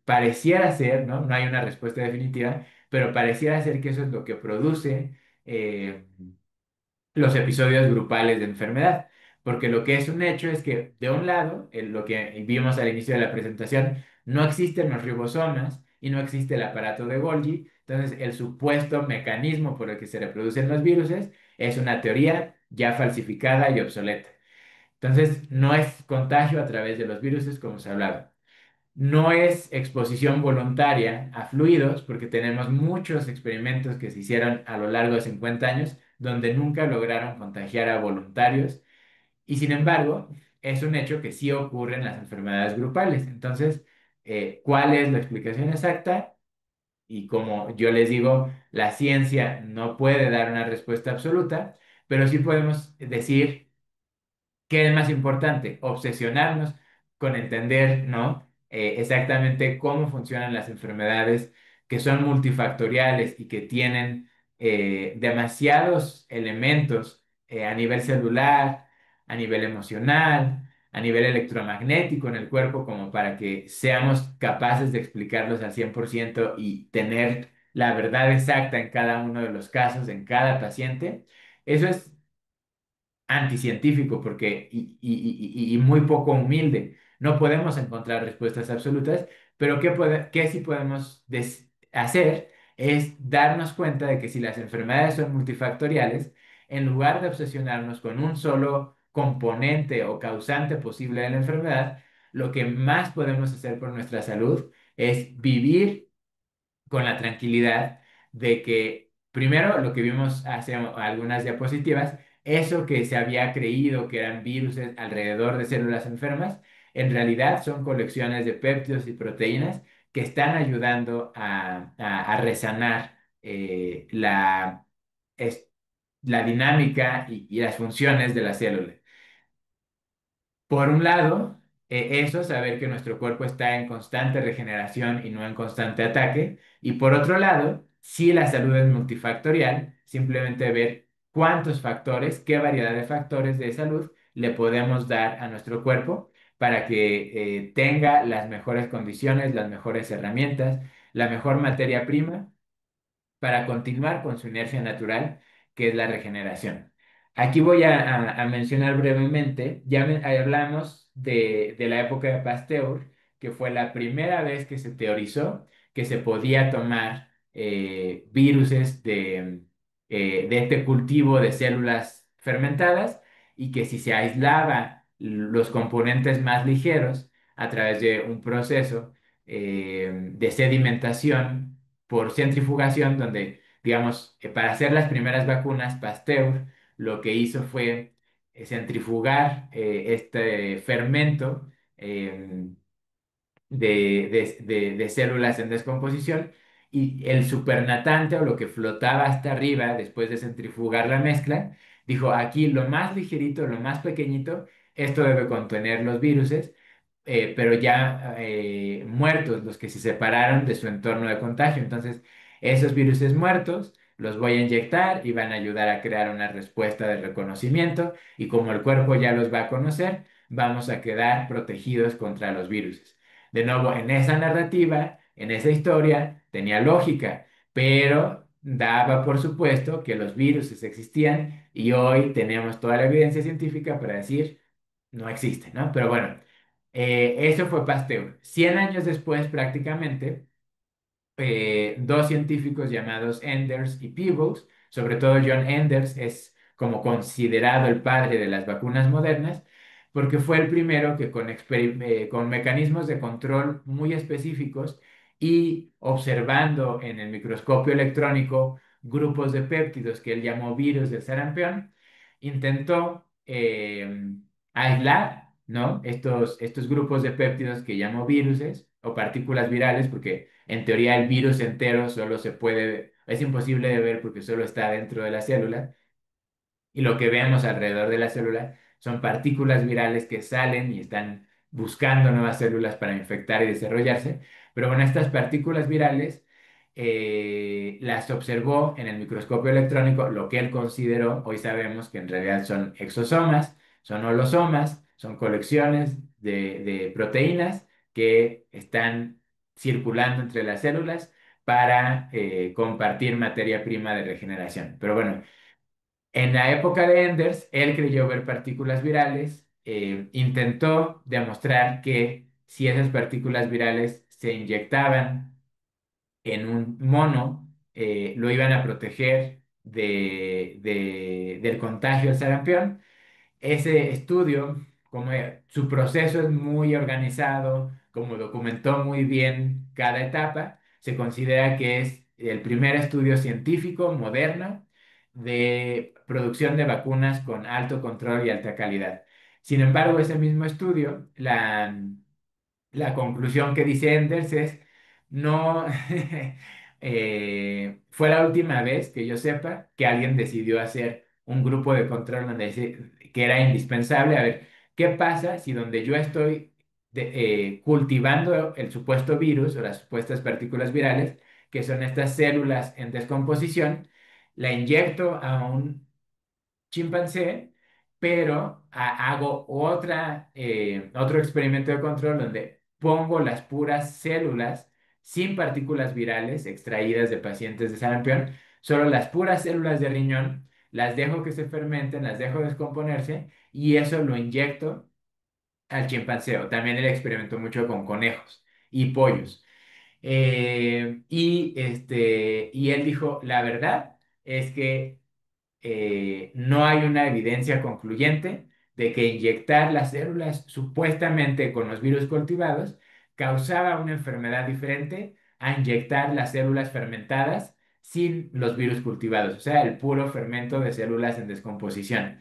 pareciera ser, ¿no? No hay una respuesta definitiva, pero pareciera ser que eso es lo que produce eh, los episodios grupales de enfermedad. Porque lo que es un hecho es que, de un lado, lo que vimos al inicio de la presentación, no existen los ribosomas y no existe el aparato de Golgi. Entonces, el supuesto mecanismo por el que se reproducen los virus es una teoría ya falsificada y obsoleta. Entonces, no es contagio a través de los virus como se hablaba. No es exposición voluntaria a fluidos, porque tenemos muchos experimentos que se hicieron a lo largo de 50 años donde nunca lograron contagiar a voluntarios y sin embargo es un hecho que sí ocurre en las enfermedades grupales. Entonces, ¿cuál es la explicación exacta? Y como yo les digo, la ciencia no puede dar una respuesta absoluta, pero sí podemos decir ¿qué es más importante? Obsesionarnos con entender, ¿no? Exactamente cómo funcionan las enfermedades que son multifactoriales y que tienen demasiados elementos a nivel celular, a nivel emocional, a nivel electromagnético en el cuerpo, como para que seamos capaces de explicarlos al 100% y tener la verdad exacta en cada uno de los casos, en cada paciente. Eso es anticientífico porque, y muy poco humilde. No podemos encontrar respuestas absolutas, pero ¿qué sí podemos hacer? Es darnos cuenta de que si las enfermedades son multifactoriales, en lugar de obsesionarnos con un solo componente o causante posible de la enfermedad, lo que más podemos hacer por nuestra salud es vivir con la tranquilidad de que, primero, lo que vimos hace algunas diapositivas, eso que se había creído que eran virus alrededor de células enfermas, en realidad son colecciones de péptidos y proteínas que están ayudando a resanar es- la dinámica y las funciones de la célula. Por un lado, eso, saber que nuestro cuerpo está en constante regeneración y no en constante ataque. Y por otro lado, si la salud es multifactorial, simplemente ver cuántos factores, qué variedad de factores de salud le podemos dar a nuestro cuerpo para que tenga las mejores condiciones, las mejores herramientas, la mejor materia prima para continuar con su inercia natural, que es la regeneración. Aquí voy a mencionar brevemente, hablamos de la época de Pasteur, que fue la primera vez que se teorizó que se podía tomar viruses de este cultivo de células fermentadas y que si se aislaba los componentes más ligeros a través de un proceso de sedimentación, por centrifugación, donde, digamos, para hacer las primeras vacunas, Pasteur lo que hizo fue centrifugar este fermento eh, de células en descomposición y el supernatante o lo que flotaba hasta arriba después de centrifugar la mezcla, dijo, aquí lo más ligerito, lo más pequeñito, esto debe contener los viruses, pero ya muertos, los que se separaron de su entorno de contagio. Entonces, esos viruses muertos los voy a inyectar y van a ayudar a crear una respuesta de reconocimiento y como el cuerpo ya los va a conocer, vamos a quedar protegidos contra los virus. De nuevo, en esa narrativa, en esa historia, tenía lógica, pero daba por supuesto que los virus existían y hoy tenemos toda la evidencia científica para decir no existen, ¿no? Pero bueno, eso fue Pasteur. 100 años después, prácticamente, dos científicos llamados Enders y Peebles, sobre todo John Enders es como considerado el padre de las vacunas modernas, porque fue el primero que con mecanismos de control muy específicos y observando en el microscopio electrónico grupos de péptidos que él llamó virus del sarampión, intentó aislar, ¿no? Estos grupos de péptidos que llamó viruses o partículas virales, porque en teoría el virus entero solo es imposible de ver porque solo está dentro de la célula y lo que vemos alrededor de la célula son partículas virales que salen y están buscando nuevas células para infectar y desarrollarse. Pero bueno, estas partículas virales las observó en el microscopio electrónico, lo que él consideró, hoy sabemos que en realidad son exosomas, son holosomas, son colecciones de proteínas que están circulando entre las células para compartir materia prima de regeneración. Pero bueno, en la época de Enders, él creyó ver partículas virales, intentó demostrar que si esas partículas virales se inyectaban en un mono, lo iban a proteger del contagio del sarampión. Ese estudio, su proceso es muy organizado, como documentó muy bien cada etapa, se considera que es el primer estudio científico moderno de producción de vacunas con alto control y alta calidad. Sin embargo, ese mismo estudio, la conclusión que dice Enders es, no, fue la última vez que yo sepa que alguien decidió hacer un grupo de control donde dice que era indispensable. A ver, ¿qué pasa si donde yo estoy cultivando el supuesto virus o las supuestas partículas virales, que son estas células en descomposición, la inyecto a un chimpancé, pero hago otro experimento de control donde pongo las puras células sin partículas virales extraídas de pacientes de sarampión, solo las puras células de riñón, las dejo que se fermenten, las dejo descomponerse y eso lo inyecto al chimpancé. O también él experimentó mucho con conejos y pollos. Y él dijo, la verdad es que no hay una evidencia concluyente de que inyectar las células supuestamente con los virus cultivados causaba una enfermedad diferente a inyectar las células fermentadas sin los virus cultivados, o sea, el puro fermento de células en descomposición.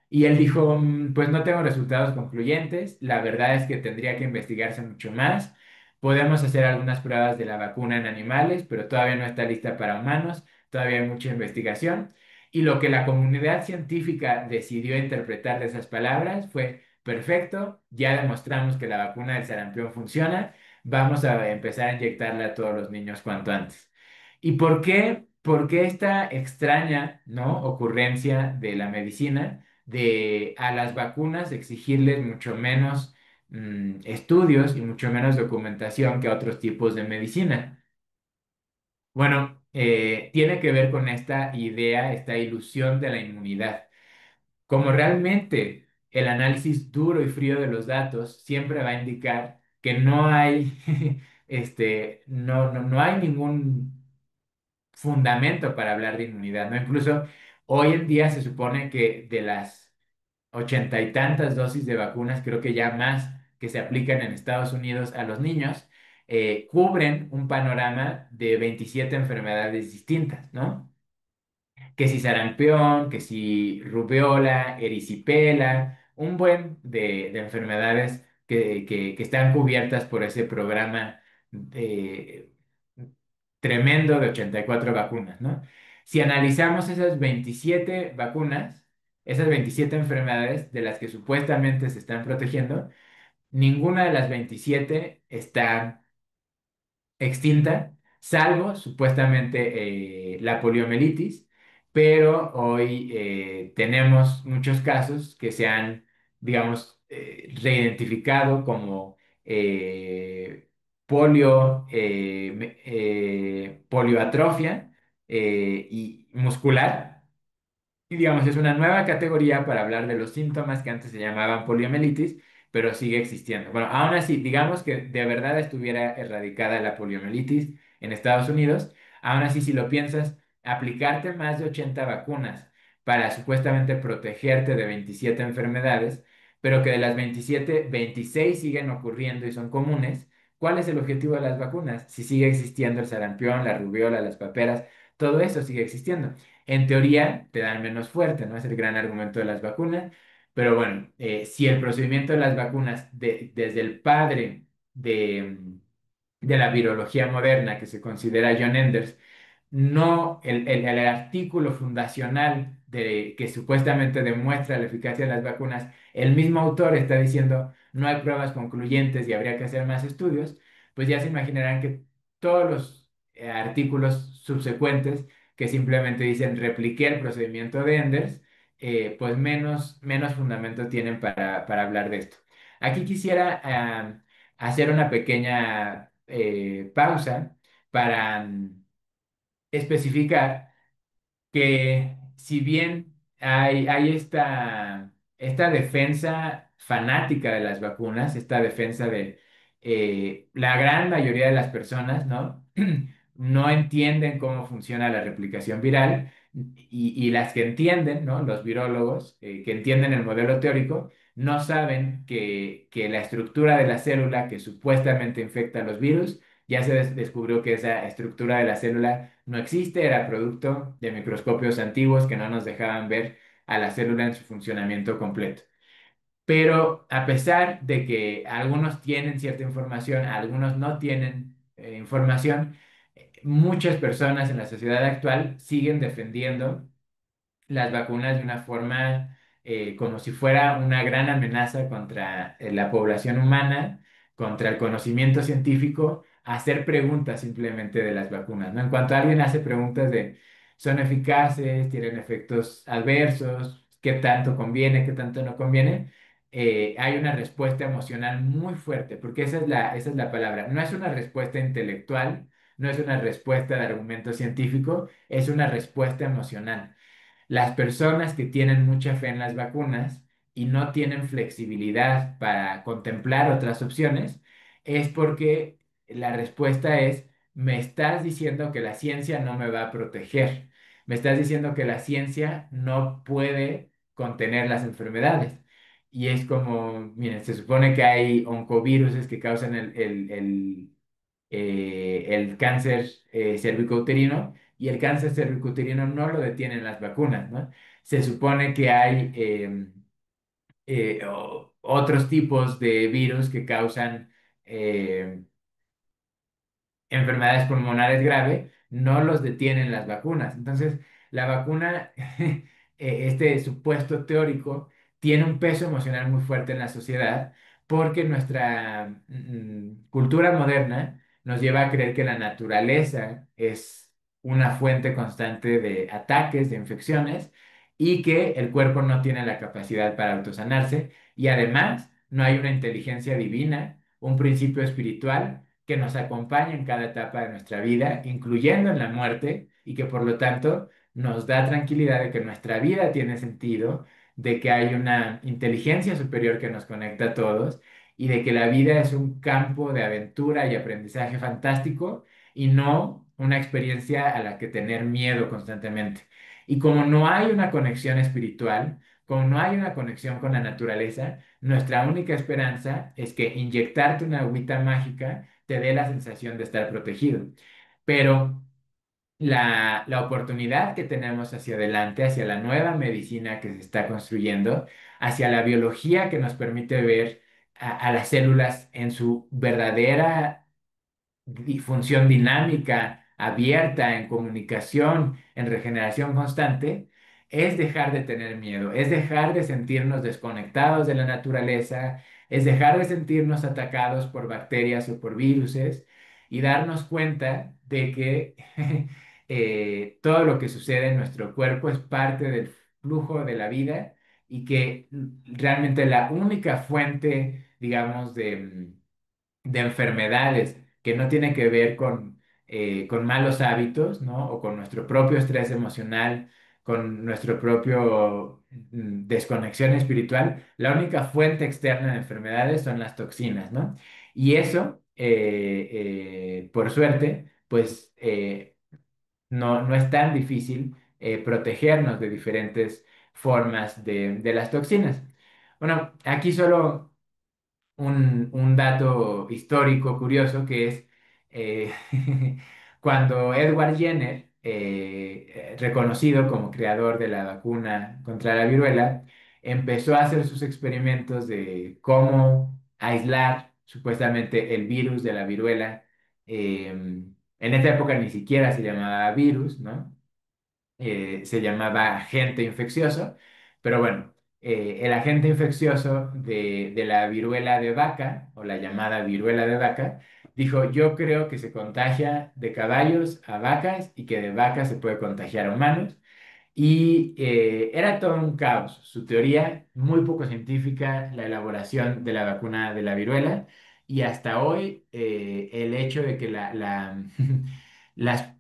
Y él dijo, pues no tengo resultados concluyentes, la verdad es que tendría que investigarse mucho más. Podemos hacer algunas pruebas de la vacuna en animales, pero todavía no está lista para humanos, todavía hay mucha investigación. Y lo que la comunidad científica decidió interpretar de esas palabras fue, perfecto, ya demostramos que la vacuna del sarampión funciona, vamos a empezar a inyectarla a todos los niños cuanto antes. ¿Y por qué? Porque esta extraña, ¿no? ocurrencia de la medicina de a las vacunas exigirles mucho menos estudios y mucho menos documentación que a otros tipos de medicina? Bueno, tiene que ver con esta idea, esta ilusión de la inmunidad. Como realmente el análisis duro y frío de los datos siempre va a indicar que no hay, no hay ningún fundamento para hablar de inmunidad, ¿no? Incluso hoy en día se supone que de las ochenta y tantas dosis de vacunas, creo que ya más que se aplican en Estados Unidos a los niños, cubren un panorama de 27 enfermedades distintas, ¿no? Que si sarampión, que si rubiola, erisipela, un buen de enfermedades que están cubiertas por ese programa eh, tremendo de 84 vacunas, ¿no? Si analizamos esas 27 vacunas, esas 27 enfermedades de las que supuestamente se están protegiendo, ninguna de las 27 está extinta, salvo supuestamente la poliomielitis, pero hoy tenemos muchos casos que se han, digamos, reidentificado como eh, polioatrofia y muscular. Y digamos, es una nueva categoría para hablar de los síntomas que antes se llamaban poliomielitis, pero sigue existiendo. Bueno, aún así, digamos que de verdad estuviera erradicada la poliomielitis en Estados Unidos, aún así, si lo piensas, aplicarte más de 80 vacunas para supuestamente protegerte de 27 enfermedades, pero que de las 27 26 siguen ocurriendo y son comunes, ¿cuál es el objetivo de las vacunas? Si sigue existiendo el sarampión, la rubiola, las paperas, todo eso sigue existiendo. En teoría te dan menos fuerte, ¿no? Es el gran argumento de las vacunas. Pero bueno, si el procedimiento de las vacunas, desde el padre de la virología moderna, que se considera John Enders, no el artículo fundacional que supuestamente demuestra la eficacia de las vacunas, el mismo autor está diciendo no hay pruebas concluyentes y habría que hacer más estudios, pues ya se imaginarán que todos los artículos subsecuentes que simplemente dicen repliqué el procedimiento de Enders, pues menos fundamento tienen para hablar de esto. Aquí quisiera hacer una pequeña pausa para especificar que si bien hay esta defensa fanática de las vacunas, esta defensa de la gran mayoría de las personas, ¿no? No entienden cómo funciona la replicación viral y las que entienden, ¿no? Los virólogos que entienden el modelo teórico, no saben que la estructura de la célula que supuestamente infecta los virus, ya se descubrió que esa estructura de la célula no existe, era producto de microscopios antiguos que no nos dejaban ver a la célula en su funcionamiento completo. Pero a pesar de que algunos tienen cierta información, algunos no tienen información, muchas personas en la sociedad actual siguen defendiendo las vacunas de una forma como si fuera una gran amenaza contra la población humana, contra el conocimiento científico, hacer preguntas simplemente de las vacunas, ¿no? En cuanto alguien hace preguntas de, ¿son eficaces? ¿Tienen efectos adversos? ¿Qué tanto conviene? ¿Qué tanto no conviene? Hay una respuesta emocional muy fuerte, porque esa es la palabra. No es una respuesta intelectual, no es una respuesta de argumento científico, es una respuesta emocional. Las personas que tienen mucha fe en las vacunas y no tienen flexibilidad para contemplar otras opciones, es porque la respuesta es, me estás diciendo que la ciencia no me va a proteger. me estás diciendo que la ciencia no puede contener las enfermedades. Y es como, miren, se supone que hay oncovirus que causan el cáncer cervicouterino y el cáncer cervicouterino no lo detienen las vacunas, ¿no? Se supone que hay otros tipos de virus que causan eh, enfermedades pulmonares graves, no los detienen las vacunas. Entonces, la vacuna, este supuesto teórico, tiene un peso emocional muy fuerte en la sociedad porque nuestra cultura moderna nos lleva a creer que la naturaleza es una fuente constante de ataques, de infecciones, y que el cuerpo no tiene la capacidad para autosanarse y además no hay una inteligencia divina, un principio espiritual que nos acompaña en cada etapa de nuestra vida, incluyendo en la muerte, y que por lo tanto nos da tranquilidad de que nuestra vida tiene sentido, de que hay una inteligencia superior que nos conecta a todos y de que la vida es un campo de aventura y aprendizaje fantástico y no una experiencia a la que tener miedo constantemente. Y como no hay una conexión espiritual, como no hay una conexión con la naturaleza, nuestra única esperanza es que inyectarte una agüita mágica te dé la sensación de estar protegido. Pero la oportunidad que tenemos hacia adelante, hacia la nueva medicina que se está construyendo, hacia la biología que nos permite ver a las células en su verdadera función dinámica, abierta, en comunicación, en regeneración constante, es dejar de tener miedo, es dejar de sentirnos desconectados de la naturaleza, es dejar de sentirnos atacados por bacterias o por viruses y darnos cuenta de que todo lo que sucede en nuestro cuerpo es parte del flujo de la vida y que realmente la única fuente, digamos, de enfermedades que no tienen que ver con malos hábitos, ¿no? O con nuestro propio estrés emocional, con nuestro propio desconexión espiritual, la única fuente externa de enfermedades son las toxinas, ¿no? Y eso, por suerte, pues no es tan difícil protegernos de diferentes formas de las toxinas. Bueno, aquí solo un dato histórico curioso que es eh, cuando Edward Jenner, reconocido como creador de la vacuna contra la viruela, empezó a hacer sus experimentos de cómo aislar supuestamente el virus de la viruela. En esta época ni siquiera se llamaba virus, ¿no? Se llamaba agente infeccioso, pero bueno, el agente infeccioso de la viruela de vaca, o la llamada viruela de vaca, dijo, yo creo que se contagia de caballos a vacas y que de vacas se puede contagiar a humanos. Y era todo un caos. Su teoría, muy poco científica, la elaboración de la vacuna de la viruela. Y hasta hoy, el hecho de que las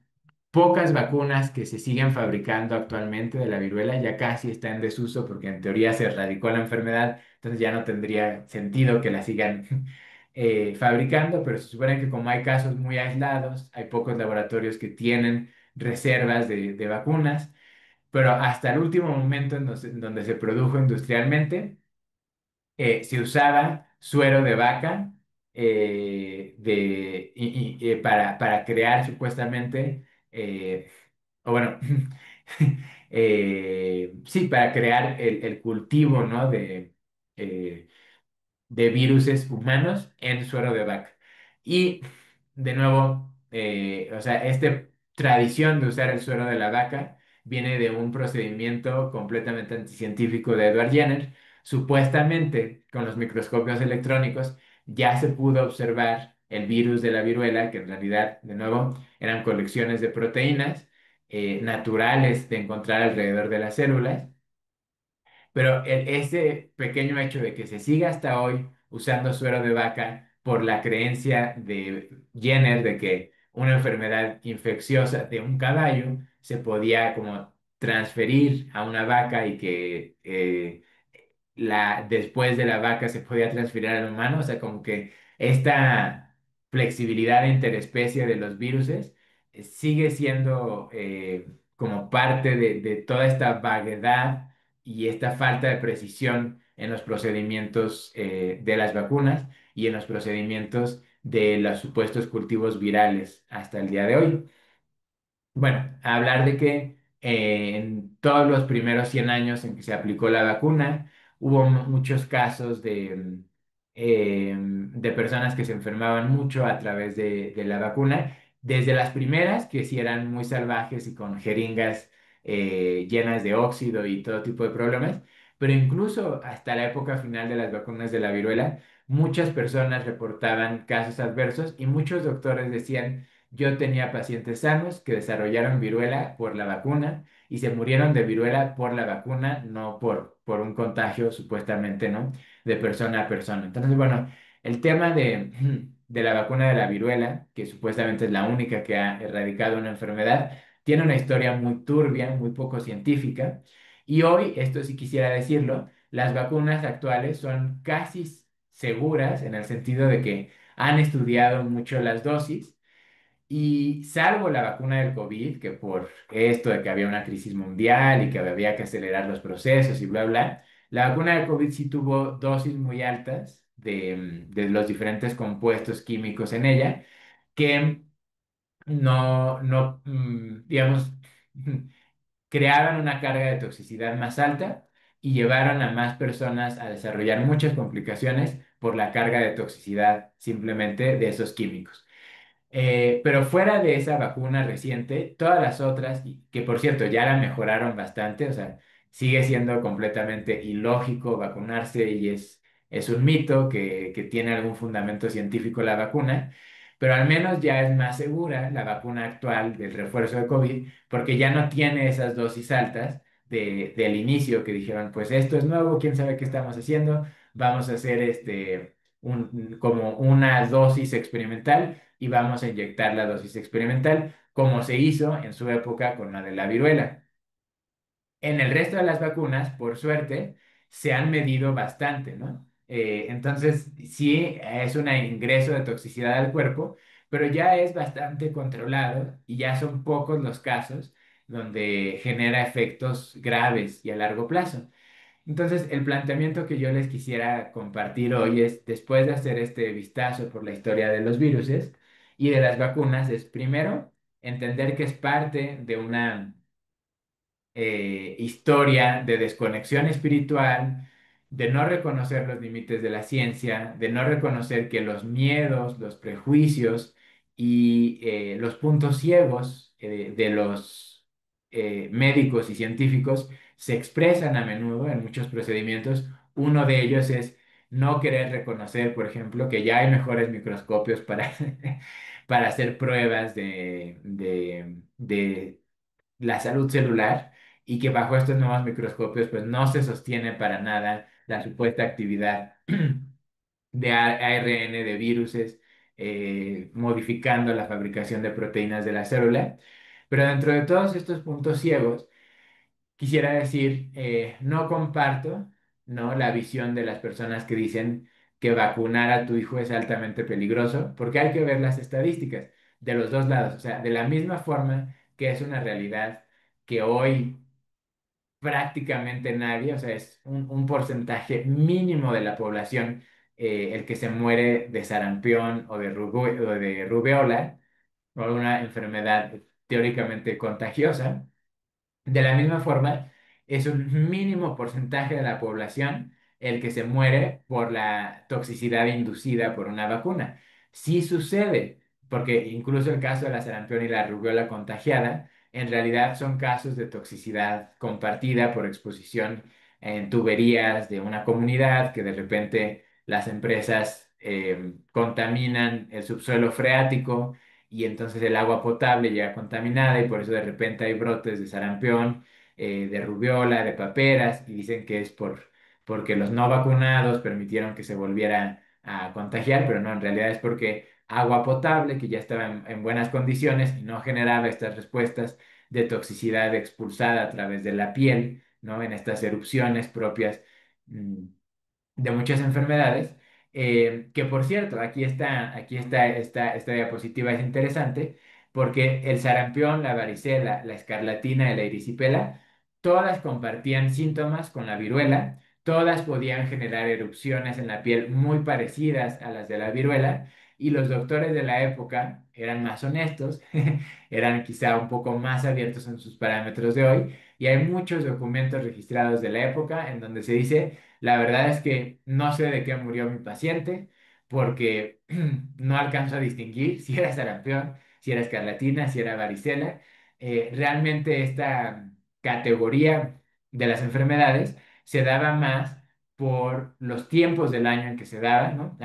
pocas vacunas que se siguen fabricando actualmente de la viruela ya casi está en desuso porque en teoría se erradicó la enfermedad, entonces ya no tendría sentido que la sigan fabricando, pero se supone que como hay casos muy aislados, hay pocos laboratorios que tienen reservas de vacunas, pero hasta el último momento en donde se produjo industrialmente, se usaba suero de vaca para crear supuestamente, o bueno, sí, para crear el cultivo, ¿no? Eh, de viruses humanos en suero de vaca. Y de nuevo, o sea, esta tradición de usar el suero de la vaca viene de un procedimiento completamente anticientífico de Edward Jenner. Supuestamente, con los microscopios electrónicos ya se pudo observar el virus de la viruela, que en realidad, de nuevo, eran colecciones de proteínas naturales de encontrar alrededor de las células, pero ese pequeño hecho de que se siga hasta hoy usando suero de vaca por la creencia de Jenner de que una enfermedad infecciosa de un caballo se podía como transferir a una vaca y que después de la vaca se podía transferir al humano, o sea, como que esta flexibilidad interespecie de los viruses sigue siendo como parte de toda esta vaguedad y esta falta de precisión en los procedimientos de las vacunas y en los procedimientos de los supuestos cultivos virales hasta el día de hoy. Bueno, hablar de que en todos los primeros 100 años en que se aplicó la vacuna, hubo muchos casos de personas que se enfermaban mucho a través de la vacuna, desde las primeras, que sí eran muy salvajes y con jeringas llenas de óxido y todo tipo de problemas, pero incluso hasta la época final de las vacunas de la viruela, muchas personas reportaban casos adversos y muchos doctores decían: yo tenía pacientes sanos que desarrollaron viruela por la vacuna y se murieron de viruela por la vacuna, no por un contagio supuestamente, ¿no? De persona a persona. Entonces, bueno, el tema de la vacuna de la viruela, que supuestamente es la única que ha erradicado una enfermedad, tiene una historia muy turbia, muy poco científica. Y hoy, esto sí quisiera decirlo, las vacunas actuales son casi seguras en el sentido de que han estudiado mucho las dosis y salvo la vacuna del COVID, que por esto de que había una crisis mundial y que había que acelerar los procesos y bla, bla, la vacuna del COVID sí tuvo dosis muy altas de los diferentes compuestos químicos en ella, que digamos, creaban una carga de toxicidad más alta y llevaron a más personas a desarrollar muchas complicaciones por la carga de toxicidad simplemente de esos químicos. Pero fuera de esa vacuna reciente, todas las otras, y que por cierto ya la mejoraron bastante, o sea, sigue siendo completamente ilógico vacunarse y es un mito que tiene algún fundamento científico la vacuna, pero al menos ya es más segura la vacuna actual del refuerzo de COVID porque ya no tiene esas dosis altas del inicio que dijeron: pues esto es nuevo, quién sabe qué estamos haciendo, vamos a hacer como una dosis experimental y vamos a inyectar la dosis experimental, como se hizo en su época con la de la viruela. En el resto de las vacunas, por suerte, se han medido bastante, ¿no? Entonces, sí, es un ingreso de toxicidad al cuerpo, pero ya es bastante controlado y ya son pocos los casos donde genera efectos graves y a largo plazo. Entonces, el planteamiento que yo les quisiera compartir hoy es, después de hacer este vistazo por la historia de los viruses y de las vacunas, es primero entender que es parte de una historia de desconexión espiritual, de no reconocer los límites de la ciencia, de no reconocer que los miedos, los prejuicios y los puntos ciegos de los médicos y científicos se expresan a menudo en muchos procedimientos. Uno de ellos es no querer reconocer, por ejemplo, que ya hay mejores microscopios para, para hacer pruebas de la salud celular y que bajo estos nuevos microscopios pues no se sostiene para nada la supuesta actividad de ARN de viruses modificando la fabricación de proteínas de la célula. Pero dentro de todos estos puntos ciegos, quisiera decir, no comparto, ¿no?, la visión de las personas que dicen que vacunar a tu hijo es altamente peligroso, porque hay que ver las estadísticas de los dos lados. O sea, de la misma forma que es una realidad que hoy prácticamente nadie, o sea, es un porcentaje mínimo de la población el que se muere de sarampión o de rubeola, o una enfermedad teóricamente contagiosa. De la misma forma, es un mínimo porcentaje de la población el que se muere por la toxicidad inducida por una vacuna. Sí sucede, porque incluso el caso de la sarampión y la rubiola contagiada, en realidad son casos de toxicidad compartida por exposición en tuberías de una comunidad que de repente las empresas contaminan el subsuelo freático y entonces el agua potable llega contaminada y por eso de repente hay brotes de sarampión, de rubiola, de paperas y dicen que es porque los no vacunados permitieron que se volviera a contagiar, pero no, en realidad es porque agua potable que ya estaba en buenas condiciones y no generaba estas respuestas de toxicidad expulsada a través de la piel, ¿no? En estas erupciones propias mm, de muchas enfermedades, que por cierto, aquí está esta diapositiva es interesante porque el sarampión, la varicela, la escarlatina y la erisipela, todas compartían síntomas con la viruela, todas podían generar erupciones en la piel muy parecidas a las de la viruela, y los doctores de la época eran más honestos, eran quizá un poco más abiertos en sus parámetros de hoy, y hay muchos documentos registrados de la época en donde se dice, la verdad es que no sé de qué murió mi paciente, porque no alcanzo a distinguir si era sarampión, si era escarlatina, si era varicela. Realmente esta categoría de las enfermedades se daba más por los tiempos del año en que se daban, ¿no?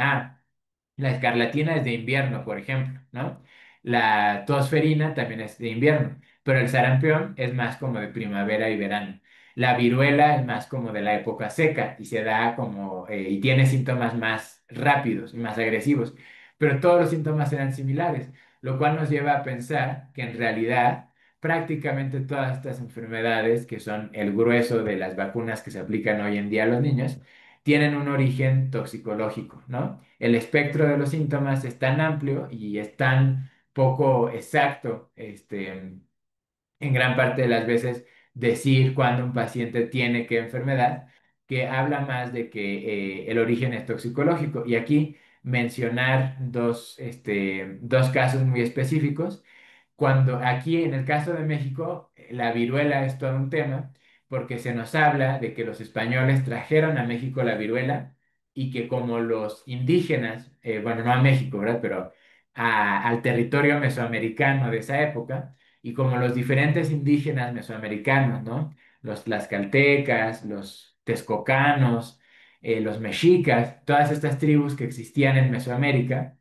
La escarlatina es de invierno, por ejemplo, ¿no? La tosferina también es de invierno, pero el sarampión es más como de primavera y verano. La viruela es más como de la época seca y se da como, y tiene síntomas más rápidos y más agresivos, pero todos los síntomas eran similares, lo cual nos lleva a pensar que en realidad prácticamente todas estas enfermedades, que son el grueso de las vacunas que se aplican hoy en día a los niños, tienen un origen toxicológico, ¿no? El espectro de los síntomas es tan amplio y es tan poco exacto, en gran parte de las veces decir cuándo un paciente tiene qué enfermedad, que habla más de que el origen es toxicológico. Y aquí mencionar dos casos muy específicos. Cuando aquí en el caso de México, la viruela es todo un tema, porque se nos habla de que los españoles trajeron a México la viruela y que como los indígenas, bueno, no a México, ¿verdad? Pero al territorio mesoamericano de esa época, y como los diferentes indígenas mesoamericanos, ¿no? Los tlaxcaltecas, los texcocanos, los mexicas, todas estas tribus que existían en Mesoamérica,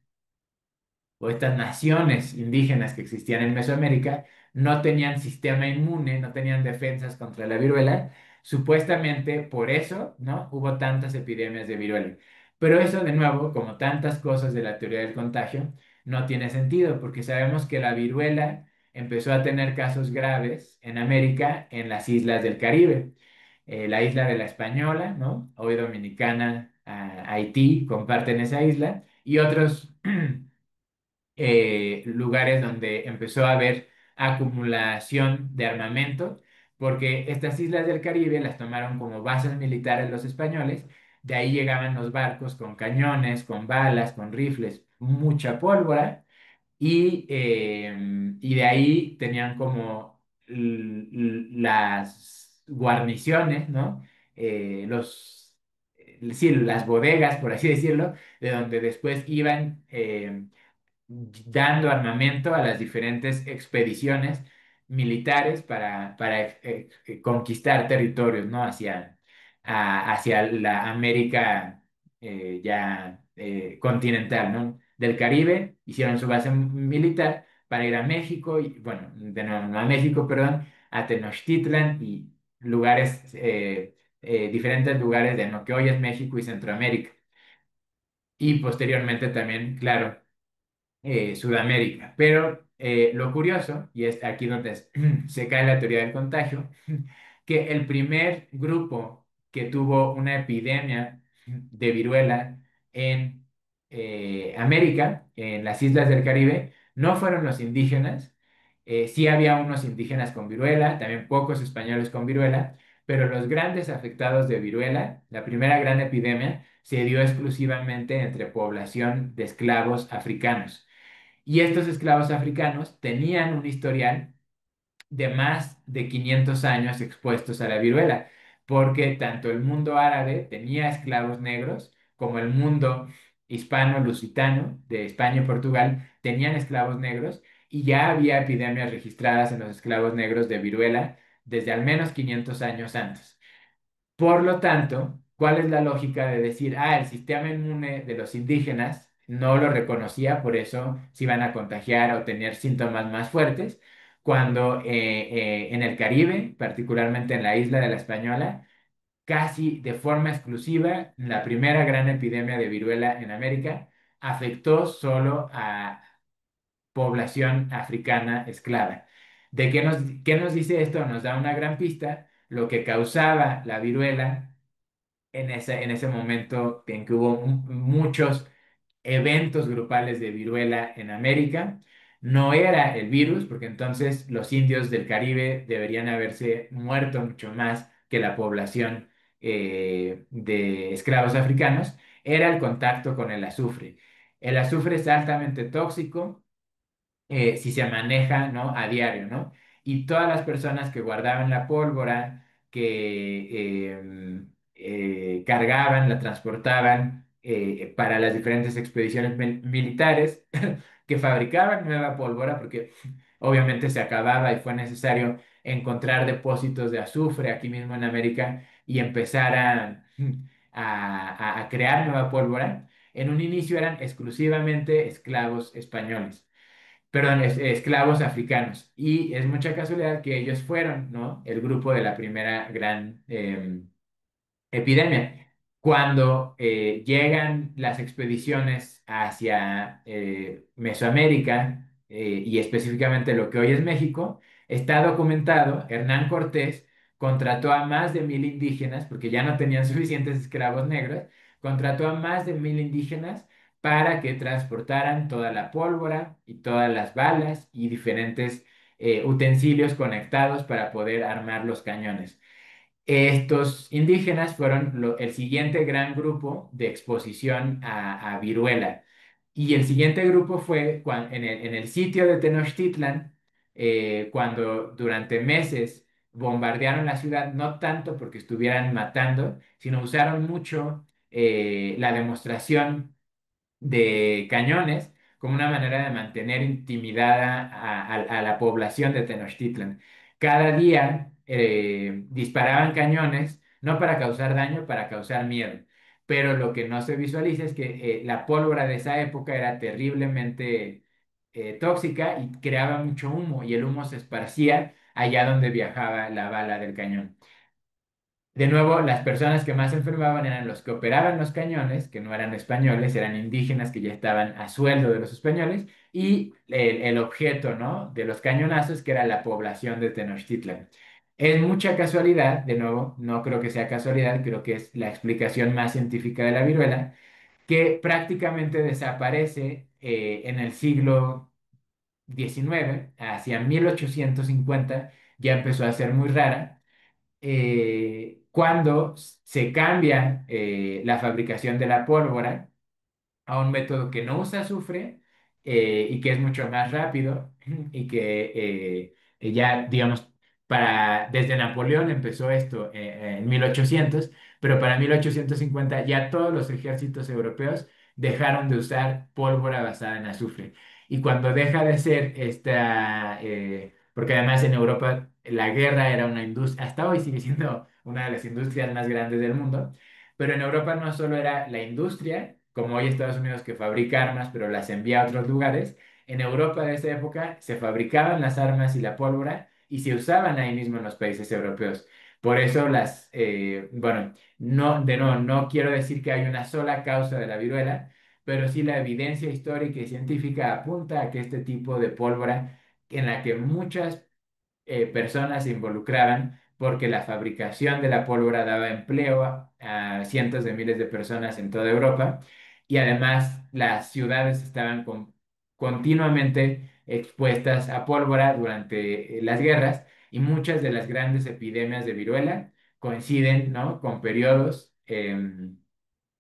o estas naciones indígenas que existían en Mesoamérica no tenían sistema inmune, no tenían defensas contra la viruela. Supuestamente por eso, ¿no? Hubo tantas epidemias de viruela. Pero eso, de nuevo, como tantas cosas de la teoría del contagio, no tiene sentido, porque sabemos que la viruela empezó a tener casos graves en América, en las islas del Caribe. La isla de la Española, ¿no? Hoy Dominicana, Haití, comparten esa isla, y otros lugares donde empezó a haber acumulación de armamento, porque estas islas del Caribe las tomaron como bases militares los españoles, de ahí llegaban los barcos con cañones, con balas, con rifles, mucha pólvora, y de ahí tenían como las guarniciones, ¿no? Sí, las bodegas, por así decirlo, de donde después iban dando armamento a las diferentes expediciones militares para conquistar territorios, ¿no? Hacia la América ya continental, ¿no? Del Caribe, hicieron su base militar para ir a México, y bueno, de nuevo, no a México, perdón, a Tenochtitlan y diferentes lugares de lo que hoy es México y Centroamérica. Y posteriormente también, claro, Sudamérica. Pero lo curioso, y es aquí donde se cae la teoría del contagio, que el primer grupo que tuvo una epidemia de viruela en América, en las islas del Caribe, no fueron los indígenas. Sí había unos indígenas con viruela, también pocos españoles con viruela, pero los grandes afectados de viruela, la primera gran epidemia, se dio exclusivamente entre población de esclavos africanos. Y estos esclavos africanos tenían un historial de más de 500 años expuestos a la viruela, porque tanto el mundo árabe tenía esclavos negros, como el mundo hispano-lusitano de España y Portugal tenían esclavos negros, y ya había epidemias registradas en los esclavos negros de viruela desde al menos 500 años antes. Por lo tanto, ¿cuál es la lógica de decir, el sistema inmune de los indígenas no lo reconocía, por eso se iban a contagiar o tener síntomas más fuertes, cuando en el Caribe, particularmente en la isla de la Española, casi de forma exclusiva, la primera gran epidemia de viruela en América afectó solo a población africana esclava? ¿Qué nos dice esto? Nos da una gran pista. Lo que causaba la viruela en ese momento en que hubo muchos eventos grupales de viruela en América, no era el virus, porque entonces los indios del Caribe deberían haberse muerto mucho más que la población de esclavos africanos, era el contacto con el azufre. El azufre es altamente tóxico si se maneja, ¿no? A diario, ¿no? Y todas las personas que guardaban la pólvora, que cargaban, la transportaban para las diferentes expediciones militares, que fabricaban nueva pólvora, porque obviamente se acababa y fue necesario encontrar depósitos de azufre aquí mismo en América y empezar a crear nueva pólvora. En un inicio eran exclusivamente esclavos españoles, perdón, esclavos africanos. Y es mucha casualidad que ellos fueron, ¿no? El grupo de la primera gran epidemia. Cuando llegan las expediciones hacia Mesoamérica y específicamente lo que hoy es México, está documentado, Hernán Cortés contrató a más de 1.000 indígenas, porque ya no tenían suficientes esclavos negros, contrató a más de 1.000 indígenas para que transportaran toda la pólvora y todas las balas y diferentes utensilios conectados para poder armar los cañones. Estos indígenas fueron el siguiente gran grupo de exposición a viruela. Y el siguiente grupo fue en el sitio de Tenochtitlan, cuando durante meses bombardearon la ciudad, no tanto porque estuvieran matando, sino usaron mucho la demostración de cañones como una manera de mantener intimidada a la población de Tenochtitlan. Cada día disparaban cañones, no para causar daño, para causar miedo. Pero lo que no se visualiza es que la pólvora de esa época era terriblemente tóxica y creaba mucho humo, y el humo se esparcía allá donde viajaba la bala del cañón. De nuevo, las personas que más se enfermaban eran los que operaban los cañones, que no eran españoles, eran indígenas que ya estaban a sueldo de los españoles, y el objeto, ¿no? De los cañonazos, que era la población de Tenochtitlan. Es mucha casualidad, de nuevo, no creo que sea casualidad, creo que es la explicación más científica de la viruela, que prácticamente desaparece en el siglo XIX, hacia 1850, ya empezó a ser muy rara cuando se cambia la fabricación de la pólvora a un método que no usa azufre y que es mucho más rápido y que ya, digamos, desde Napoleón empezó esto en 1800, pero para 1850 ya todos los ejércitos europeos dejaron de usar pólvora basada en azufre. Y cuando deja de ser esta, porque además en Europa la guerra era una industria, hasta hoy sigue siendo una de las industrias más grandes del mundo, pero en Europa no solo era la industria, como hoy Estados Unidos que fabrica armas, pero las envía a otros lugares. En Europa de esa época se fabricaban las armas y la pólvora y se usaban ahí mismo en los países europeos. Por eso bueno, no, de nuevo, no quiero decir que hay una sola causa de la viruela, pero sí la evidencia histórica y científica apunta a que este tipo de pólvora, en la que muchas personas se involucraban, porque la fabricación de la pólvora daba empleo a cientos de miles de personas en toda Europa, y además las ciudades estaban continuamente expuestas a pólvora durante las guerras, y muchas de las grandes epidemias de viruela coinciden, ¿no? Con periodos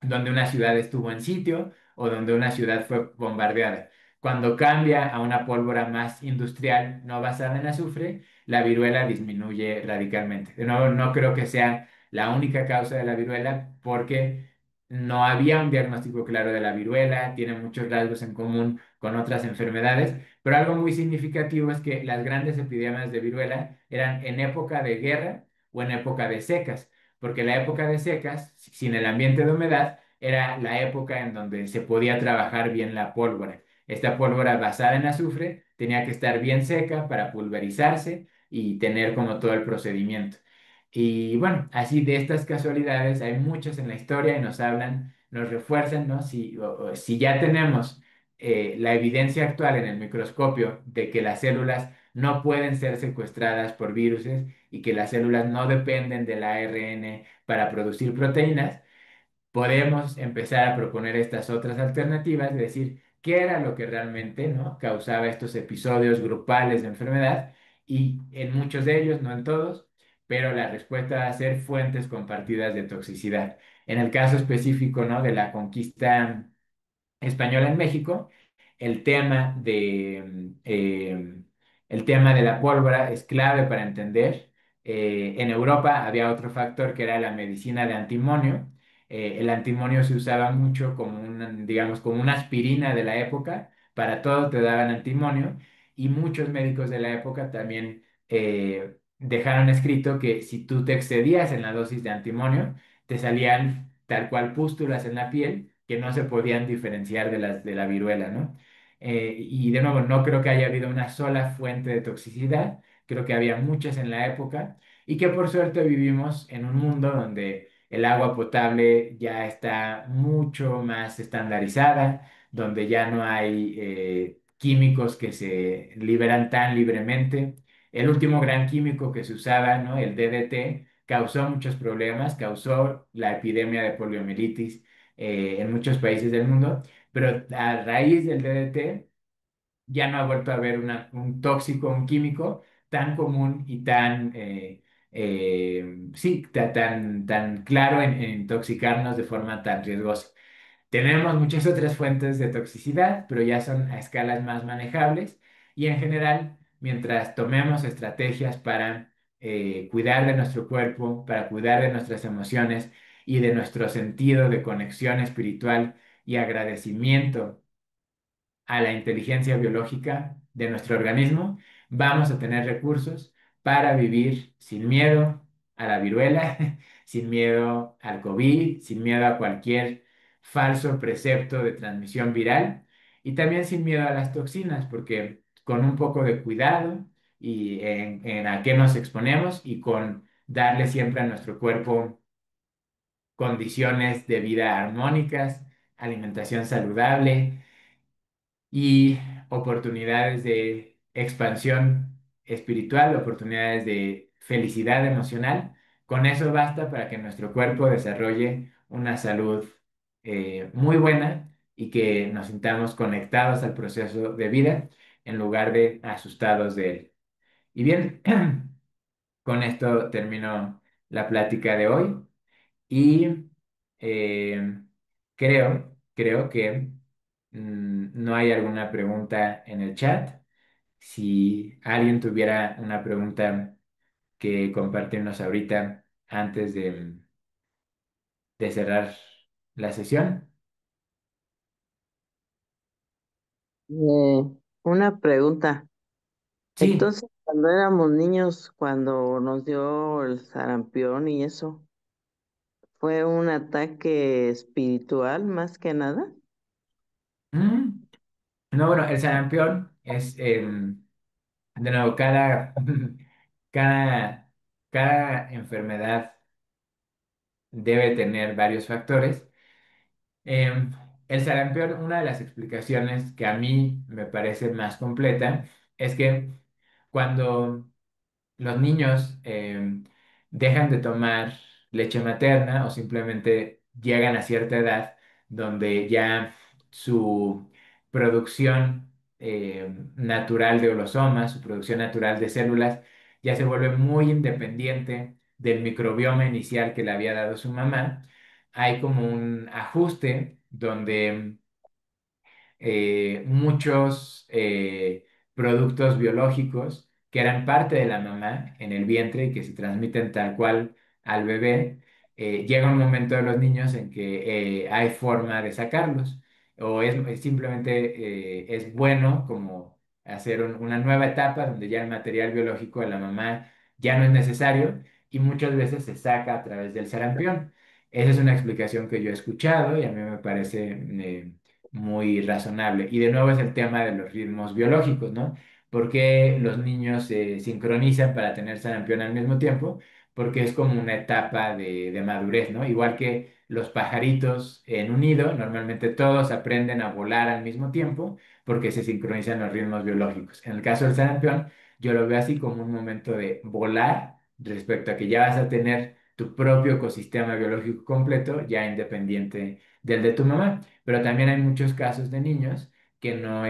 donde una ciudad estuvo en sitio o donde una ciudad fue bombardeada. Cuando cambia a una pólvora más industrial, no basada en azufre, la viruela disminuye radicalmente. De nuevo, no creo que sea la única causa de la viruela, porque no había un diagnóstico claro de la viruela, tiene muchos rasgos en común con otras enfermedades, pero algo muy significativo es que las grandes epidemias de viruela eran en época de guerra o en época de secas, porque la época de secas, sin el ambiente de humedad, era la época en donde se podía trabajar bien la pólvora. Esta pólvora basada en azufre tenía que estar bien seca para pulverizarse y tener como todo el procedimiento. Y bueno, así de estas casualidades hay muchas en la historia y nos hablan, nos refuerzan, ¿no? Si ya tenemos la evidencia actual en el microscopio de que las células no pueden ser secuestradas por viruses y que las células no dependen del ARN para producir proteínas, podemos empezar a proponer estas otras alternativas, es decir, qué era lo que realmente, ¿no?, causaba estos episodios grupales de enfermedad y en muchos de ellos, no en todos, pero la respuesta va a ser fuentes compartidas de toxicidad. En el caso específico, ¿no?, de la conquista española en México, el tema el tema de la pólvora es clave para entender. En Europa había otro factor que era la medicina de antimonio. El antimonio se usaba mucho como una, digamos, como una aspirina de la época. Para todo te daban antimonio y muchos médicos de la época también dejaron escrito que si tú te excedías en la dosis de antimonio, te salían tal cual pústulas en la piel que no se podían diferenciar de las de la viruela, ¿no? Y de nuevo, no creo que haya habido una sola fuente de toxicidad, creo que había muchas en la época y que por suerte vivimos en un mundo donde el agua potable ya está mucho más estandarizada, donde ya no hay químicos que se liberan tan libremente. El último gran químico que se usaba, ¿no?, el DDT, causó muchos problemas, causó la epidemia de poliomielitis en muchos países del mundo, pero a raíz del DDT ya no ha vuelto a haber un tóxico, un químico tan común y tan, sí, tan claro en intoxicarnos de forma tan riesgosa. Tenemos muchas otras fuentes de toxicidad, pero ya son a escalas más manejables y en general, mientras tomemos estrategias para cuidar de nuestro cuerpo, para cuidar de nuestras emociones y de nuestro sentido de conexión espiritual y agradecimiento a la inteligencia biológica de nuestro organismo, vamos a tener recursos para vivir sin miedo a la viruela, sin miedo al COVID, sin miedo a cualquier falso precepto de transmisión viral y también sin miedo a las toxinas, porque con un poco de cuidado y en a qué nos exponemos y con darle siempre a nuestro cuerpo condiciones de vida armónicas, alimentación saludable, y oportunidades de expansión espiritual, oportunidades de felicidad emocional. Con eso basta para que nuestro cuerpo desarrolle una salud muy buena y que nos sintamos conectados al proceso de vida en lugar de asustados de él. Y bien, con esto termino la plática de hoy y eh, creo que no hay alguna pregunta en el chat. Si alguien tuviera una pregunta que compartirnos ahorita antes de cerrar la sesión. Una pregunta. Sí. Entonces, cuando éramos niños, cuando nos dio el sarampión y eso, ¿fue un ataque espiritual más que nada? Mm, no, bueno, el sarampión es, de nuevo, cada, cada enfermedad debe tener varios factores. Em, el sarampión, una de las explicaciones que a mí me parece más completa es que cuando los niños dejan de tomar leche materna o simplemente llegan a cierta edad donde ya su producción natural de holosomas, su producción natural de células, ya se vuelve muy independiente del microbioma inicial que le había dado su mamá, hay como un ajuste donde muchos productos biológicos que eran parte de la mamá en el vientre y que se transmiten tal cual al bebé, llega un momento de los niños en que hay forma de sacarlos o es simplemente es bueno como hacer una nueva etapa donde ya el material biológico de la mamá ya no es necesario y muchas veces se saca a través del sarampión. Esa es una explicación que yo he escuchado y a mí me parece muy razonable. Y de nuevo es el tema de los ritmos biológicos, ¿no? ¿Por qué los niños se sincronizan para tener sarampión al mismo tiempo? Porque es como una etapa de madurez, ¿no? Igual que los pajaritos en un nido, normalmente todos aprenden a volar al mismo tiempo porque se sincronizan los ritmos biológicos. En el caso del sarampión, yo lo veo así como un momento de volar respecto a que ya vas a tener tu propio ecosistema biológico completo, ya independiente del de tu mamá. Pero también hay muchos casos de niños que no,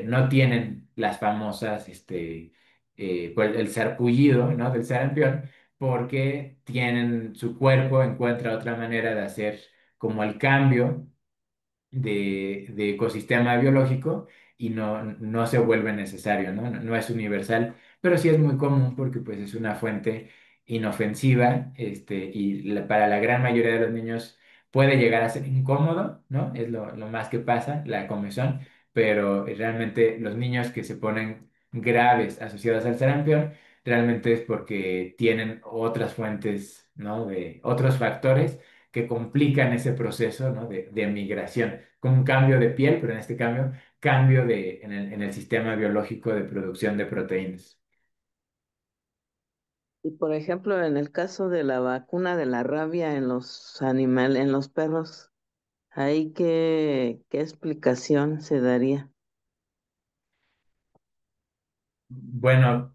no tienen las famosas, pues, el sarpullido, ¿no? Del sarampión, porque tienen, su cuerpo encuentra otra manera de hacer como el cambio de ecosistema biológico y no se vuelve necesario, ¿no? No es universal, pero sí es muy común porque pues es una fuente inofensiva, y para la gran mayoría de los niños puede llegar a ser incómodo, ¿no? Es lo más que pasa, la comezón, pero realmente los niños que se ponen graves asociados al sarampión, realmente es porque tienen otras fuentes, ¿no? De otros factores que complican ese proceso, ¿no? de migración, con un cambio de piel, pero en este cambio en el sistema biológico de producción de proteínas. Y por ejemplo, en el caso de la vacuna de la rabia en los animales, en los perros, ¿ahí qué explicación se daría? Bueno,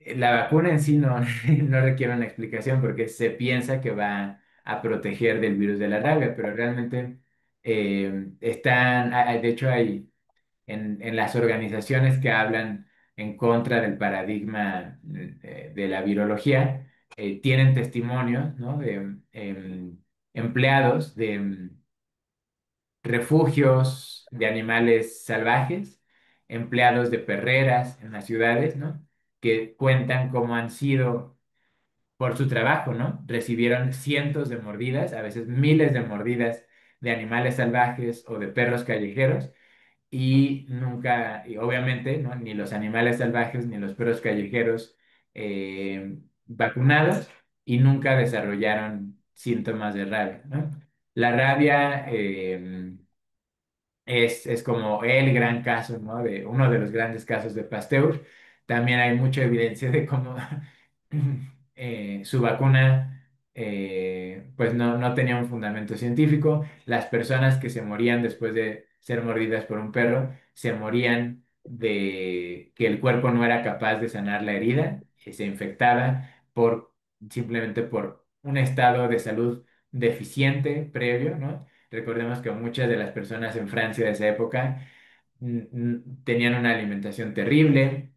la vacuna en sí no, no requiere una explicación porque se piensa que va a proteger del virus de la rabia, pero realmente de hecho hay en las organizaciones que hablan en contra del paradigma de la virología, tienen testimonios, ¿no? de empleados de refugios de animales salvajes, empleados de perreras en las ciudades, ¿no? Que cuentan cómo han sido por su trabajo, ¿no? Recibieron cientos de mordidas, a veces miles de mordidas de animales salvajes o de perros callejeros y nunca, y obviamente, ¿no? Ni los animales salvajes ni los perros callejeros vacunados y nunca desarrollaron síntomas de rabia, ¿no? La rabia es como el gran caso, ¿no? De uno de los grandes casos de Pasteur. También hay mucha evidencia de cómo su vacuna pues no tenía un fundamento científico. Las personas que se morían después de ser mordidas por un perro se morían de que el cuerpo no era capaz de sanar la herida y se infectaba simplemente por un estado de salud deficiente previo, ¿no? Recordemos que muchas de las personas en Francia de esa época tenían una alimentación terrible,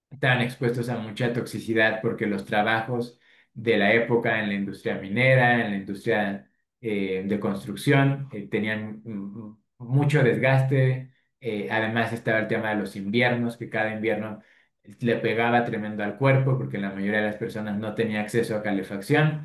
estaban expuestos a mucha toxicidad porque los trabajos de la época en la industria minera, en la industria de construcción, tenían mucho desgaste. Además estaba el tema de los inviernos, que cada invierno le pegaba tremendo al cuerpo porque la mayoría de las personas no tenía acceso a calefacción.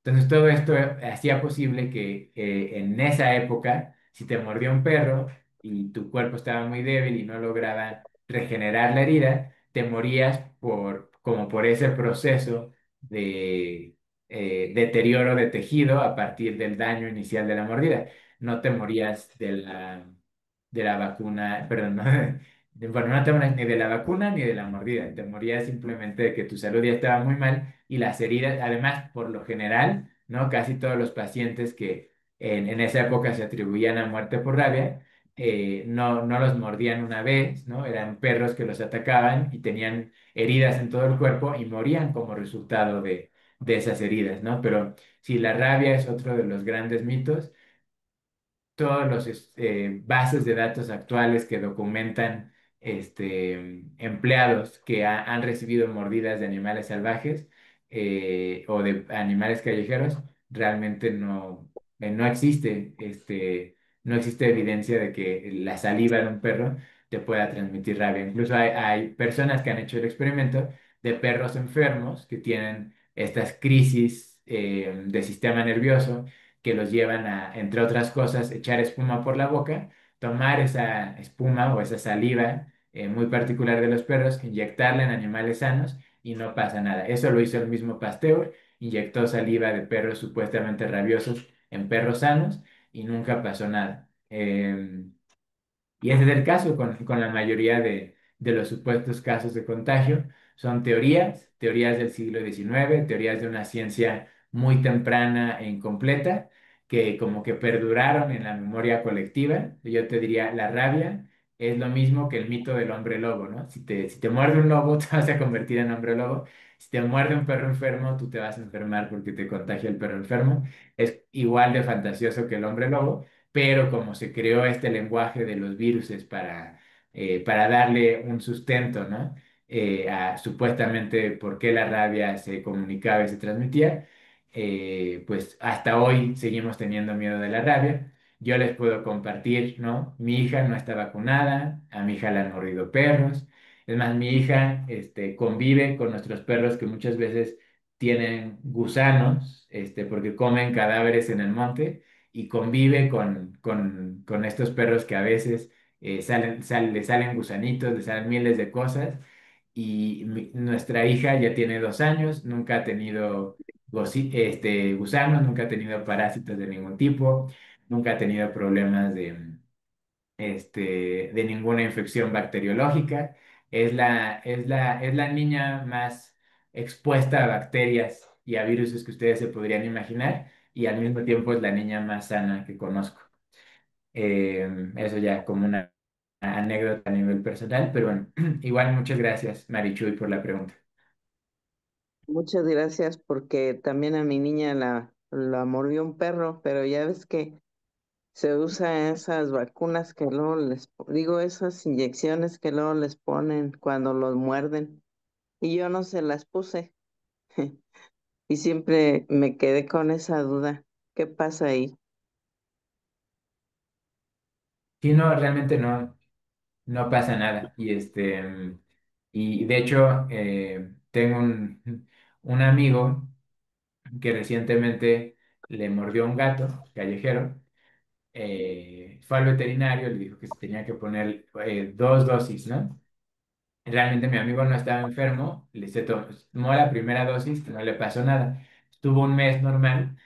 Entonces todo esto hacía posible que en esa época, si te mordió un perro y tu cuerpo estaba muy débil y no lograba regenerar la herida, te morías como por ese proceso de deterioro de tejido a partir del daño inicial de la mordida. No te morías de la vacuna, perdón, no, bueno, no te morías ni de la vacuna ni de la mordida, te morías simplemente de que tu salud ya estaba muy mal y las heridas, además, por lo general, ¿no? Casi todos los pacientes que en esa época se atribuían a muerte por rabia, no los mordían una vez, ¿no? Eran perros que los atacaban y tenían heridas en todo el cuerpo y morían como resultado de esas heridas, ¿no? Pero si la rabia es otro de los grandes mitos, todos los bases de datos actuales que documentan empleados que han recibido mordidas de animales salvajes o de animales callejeros, realmente no existe, no existe evidencia de que la saliva de un perro te pueda transmitir rabia. Incluso hay personas que han hecho el experimento de perros enfermos que tienen estas crisis de sistema nervioso que los llevan a, entre otras cosas, echar espuma por la boca, tomar esa espuma o esa saliva muy particular de los perros, inyectarla en animales sanos y no pasa nada. Eso lo hizo el mismo Pasteur, inyectó saliva de perros supuestamente rabiosos en perros sanos y nunca pasó nada. Y ese es el caso con la mayoría de los supuestos casos de contagio. Son teorías del siglo XIX, teorías de una ciencia muy temprana e incompleta, que como que perduraron en la memoria colectiva. Yo te diría, la rabia es lo mismo que el mito del hombre lobo, ¿no? Si te muerde un lobo, te vas a convertir en hombre lobo. Si te muerde un perro enfermo, tú te vas a enfermar porque te contagia el perro enfermo. Es igual de fantasioso que el hombre lobo, pero como se creó este lenguaje de los viruses para darle un sustento, ¿no? A supuestamente por qué la rabia se comunicaba y se transmitía, pues hasta hoy seguimos teniendo miedo de la rabia. Yo les puedo compartir, ¿no? Mi hija no está vacunada, a mi hija le han mordido perros. Es más, mi hija, convive con nuestros perros que muchas veces tienen gusanos, porque comen cadáveres en el monte y convive con estos perros que a veces le salen gusanitos, le salen miles de cosas. Y nuestra hija ya tiene 2 años, nunca ha tenido gusanos, nunca ha tenido parásitos de ningún tipo, nunca ha tenido problemas de ninguna infección bacteriológica. Es la niña más expuesta a bacterias y a virus que ustedes se podrían imaginar y al mismo tiempo es la niña más sana que conozco. Eso ya como una anécdota a nivel personal, pero bueno, igual muchas gracias, Marichuy, por la pregunta. Muchas gracias porque también a mi niña la mordió un perro, pero ya ves que se usa esas vacunas que luego digo, esas inyecciones que luego les ponen cuando los muerden. Y yo no se las puse. Y siempre me quedé con esa duda. ¿Qué pasa ahí? Sí, no, realmente no pasa nada. Y de hecho, tengo un amigo que recientemente le mordió un gato callejero. Fue al veterinario, le dijo que se tenía que poner 2 dosis, ¿no? Realmente mi amigo no estaba enfermo, se tomó la primera dosis, no le pasó nada. Estuvo un mes normal.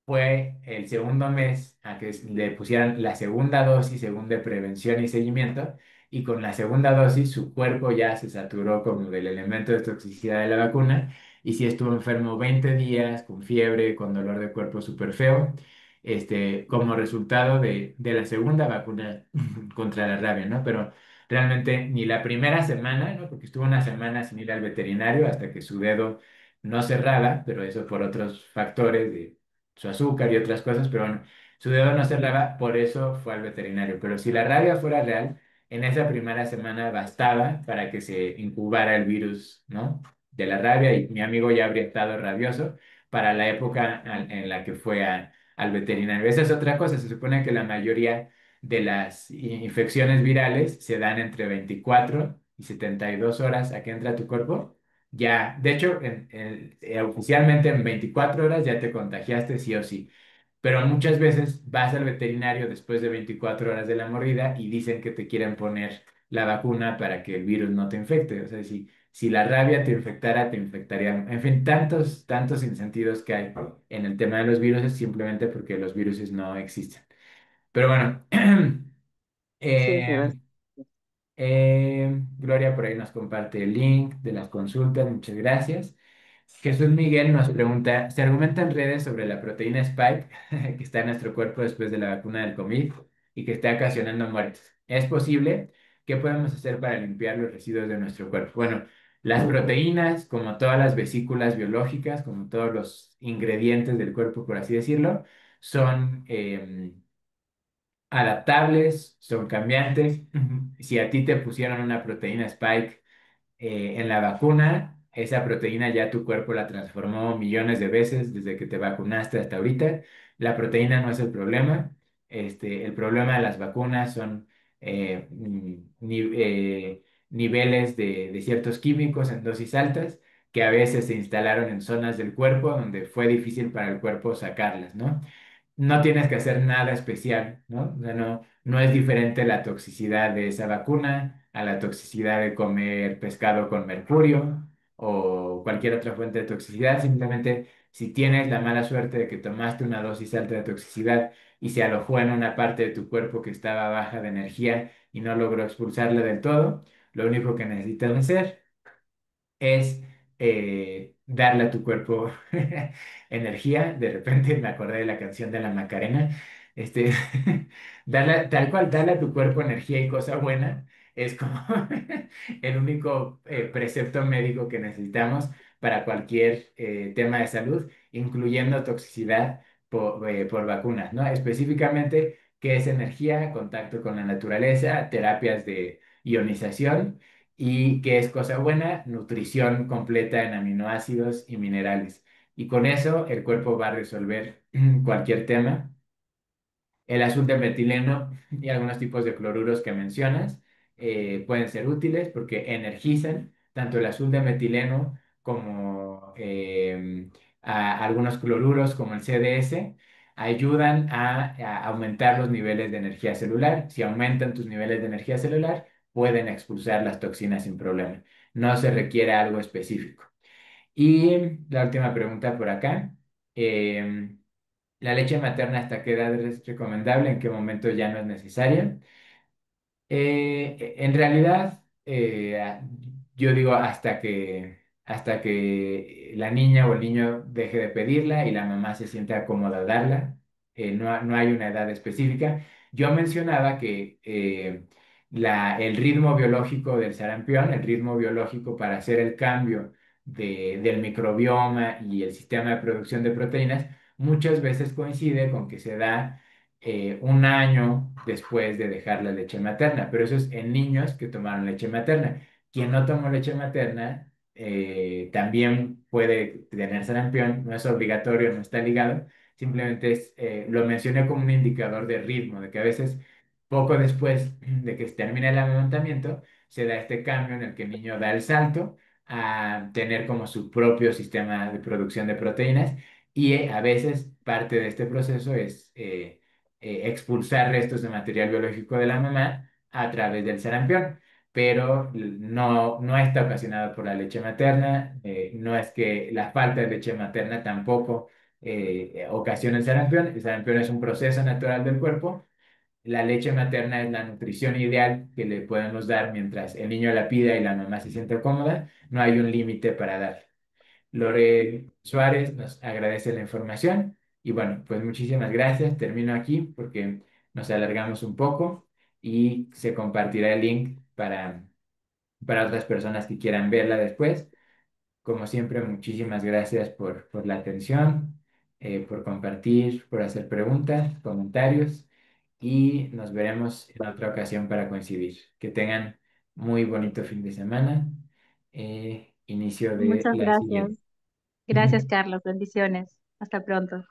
Fue el segundo mes a que le pusieran la segunda dosis según de prevención y seguimiento, y con la segunda dosis su cuerpo ya se saturó como del elemento de toxicidad de la vacuna, y sí estuvo enfermo 20 días, con fiebre, con dolor de cuerpo súper feo, como resultado de la segunda vacuna contra la rabia, ¿no? Pero realmente ni la primera semana, ¿no? Porque estuvo una semana sin ir al veterinario hasta que su dedo no cerraba, pero eso por otros factores de su azúcar y otras cosas, pero bueno, su dedo no se lava, por eso fue al veterinario. Pero si la rabia fuera real, en esa primera semana bastaba para que se incubara el virus, ¿no? De la rabia y mi amigo ya habría estado rabioso para la época en la que fue al veterinario. Esa es otra cosa, se supone que la mayoría de las infecciones virales se dan entre 24 y 72 horas a que entra a tu cuerpo. Ya, de hecho, oficialmente en 24 horas ya te contagiaste sí o sí, pero muchas veces vas al veterinario después de 24 horas de la mordida y dicen que te quieren poner la vacuna para que el virus no te infecte. O sea, si la rabia te infectara, te infectaría. En fin, tantos, tantos insentidos que hay en el tema de los virus simplemente porque los virus no existen. Pero bueno, Muchas eh, gracias. Gloria por ahí nos comparte el link de las consultas, muchas gracias. Jesús Miguel nos pregunta, ¿se argumentan redes sobre la proteína Spike que está en nuestro cuerpo después de la vacuna del COVID y que está ocasionando muertes? ¿Es posible? ¿Qué podemos hacer para limpiar los residuos de nuestro cuerpo? Bueno, las proteínas, como todas las vesículas biológicas, como todos los ingredientes del cuerpo, por así decirlo, son adaptables, son cambiantes. Si a ti te pusieron una proteína Spike en la vacuna, esa proteína ya tu cuerpo la transformó millones de veces desde que te vacunaste hasta ahorita. La proteína no es el problema. El problema de las vacunas son niveles de ciertos químicos en dosis altas que a veces se instalaron en zonas del cuerpo donde fue difícil para el cuerpo sacarlas, ¿no? No tienes que hacer nada especial, ¿no? O sea, no es diferente la toxicidad de esa vacuna a la toxicidad de comer pescado con mercurio o cualquier otra fuente de toxicidad. Simplemente, si tienes la mala suerte de que tomaste una dosis alta de toxicidad y se alojó en una parte de tu cuerpo que estaba baja de energía y no logró expulsarla del todo, lo único que necesitas hacer es darle a tu cuerpo energía. De repente me acordé de la canción de la Macarena. Este, tal cual, darle a tu cuerpo energía y cosa buena es como el único precepto médico que necesitamos para cualquier tema de salud, incluyendo toxicidad, por vacunas, ¿no? Específicamente, ¿qué es energía? Contacto con la naturaleza, terapias de ionización y ¿qué es cosa buena? Nutrición completa en aminoácidos y minerales. Y con eso el cuerpo va a resolver cualquier tema. El azul de metileno y algunos tipos de cloruros que mencionas pueden ser útiles porque energizan tanto el azul de metileno como algunos cloruros como el CDS, ayudan a aumentar los niveles de energía celular. Si aumentan tus niveles de energía celular, pueden expulsar las toxinas sin problema. No se requiere algo específico. Y la última pregunta por acá. em, ¿La leche materna hasta qué edad es recomendable? ¿En qué momento ya no es necesaria? En realidad, yo digo hasta que la niña o el niño deje de pedirla y la mamá se sienta cómoda a darla. No hay una edad específica. Yo mencionaba que el ritmo biológico del sarampión, el ritmo biológico para hacer el cambio del microbioma y el sistema de producción de proteínas, muchas veces coincide con que se da un año después de dejar la leche materna, pero eso es en niños que tomaron leche materna. Quien no tomó leche materna también puede tener sarampión, no es obligatorio, no está ligado, simplemente lo mencioné como un indicador de ritmo, de que a veces poco después de que se termina el amamantamiento, se da este cambio en el que el niño da el salto a tener como su propio sistema de producción de proteínas y a veces parte de este proceso es expulsar restos de material biológico de la mamá a través del sarampión, pero no está ocasionado por la leche materna, no es que la falta de leche materna tampoco ocasiona el sarampión es un proceso natural del cuerpo. La leche materna es la nutrición ideal que le podemos dar mientras el niño la pida y la mamá se siente cómoda. No hay un límite para dar. Lore Suárez nos agradece la información y bueno, pues muchísimas gracias. Termino aquí porque nos alargamos un poco y se compartirá el link para otras personas que quieran verla después. Como siempre, muchísimas gracias por la atención, por compartir, por hacer preguntas, comentarios y nos veremos en otra ocasión para coincidir. Que tengan muy bonito fin de semana, inicio de Muchas la gracias. siguiente. Gracias, Carlos. Bendiciones. Hasta pronto.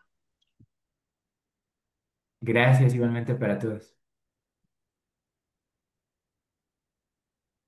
Gracias igualmente para todos.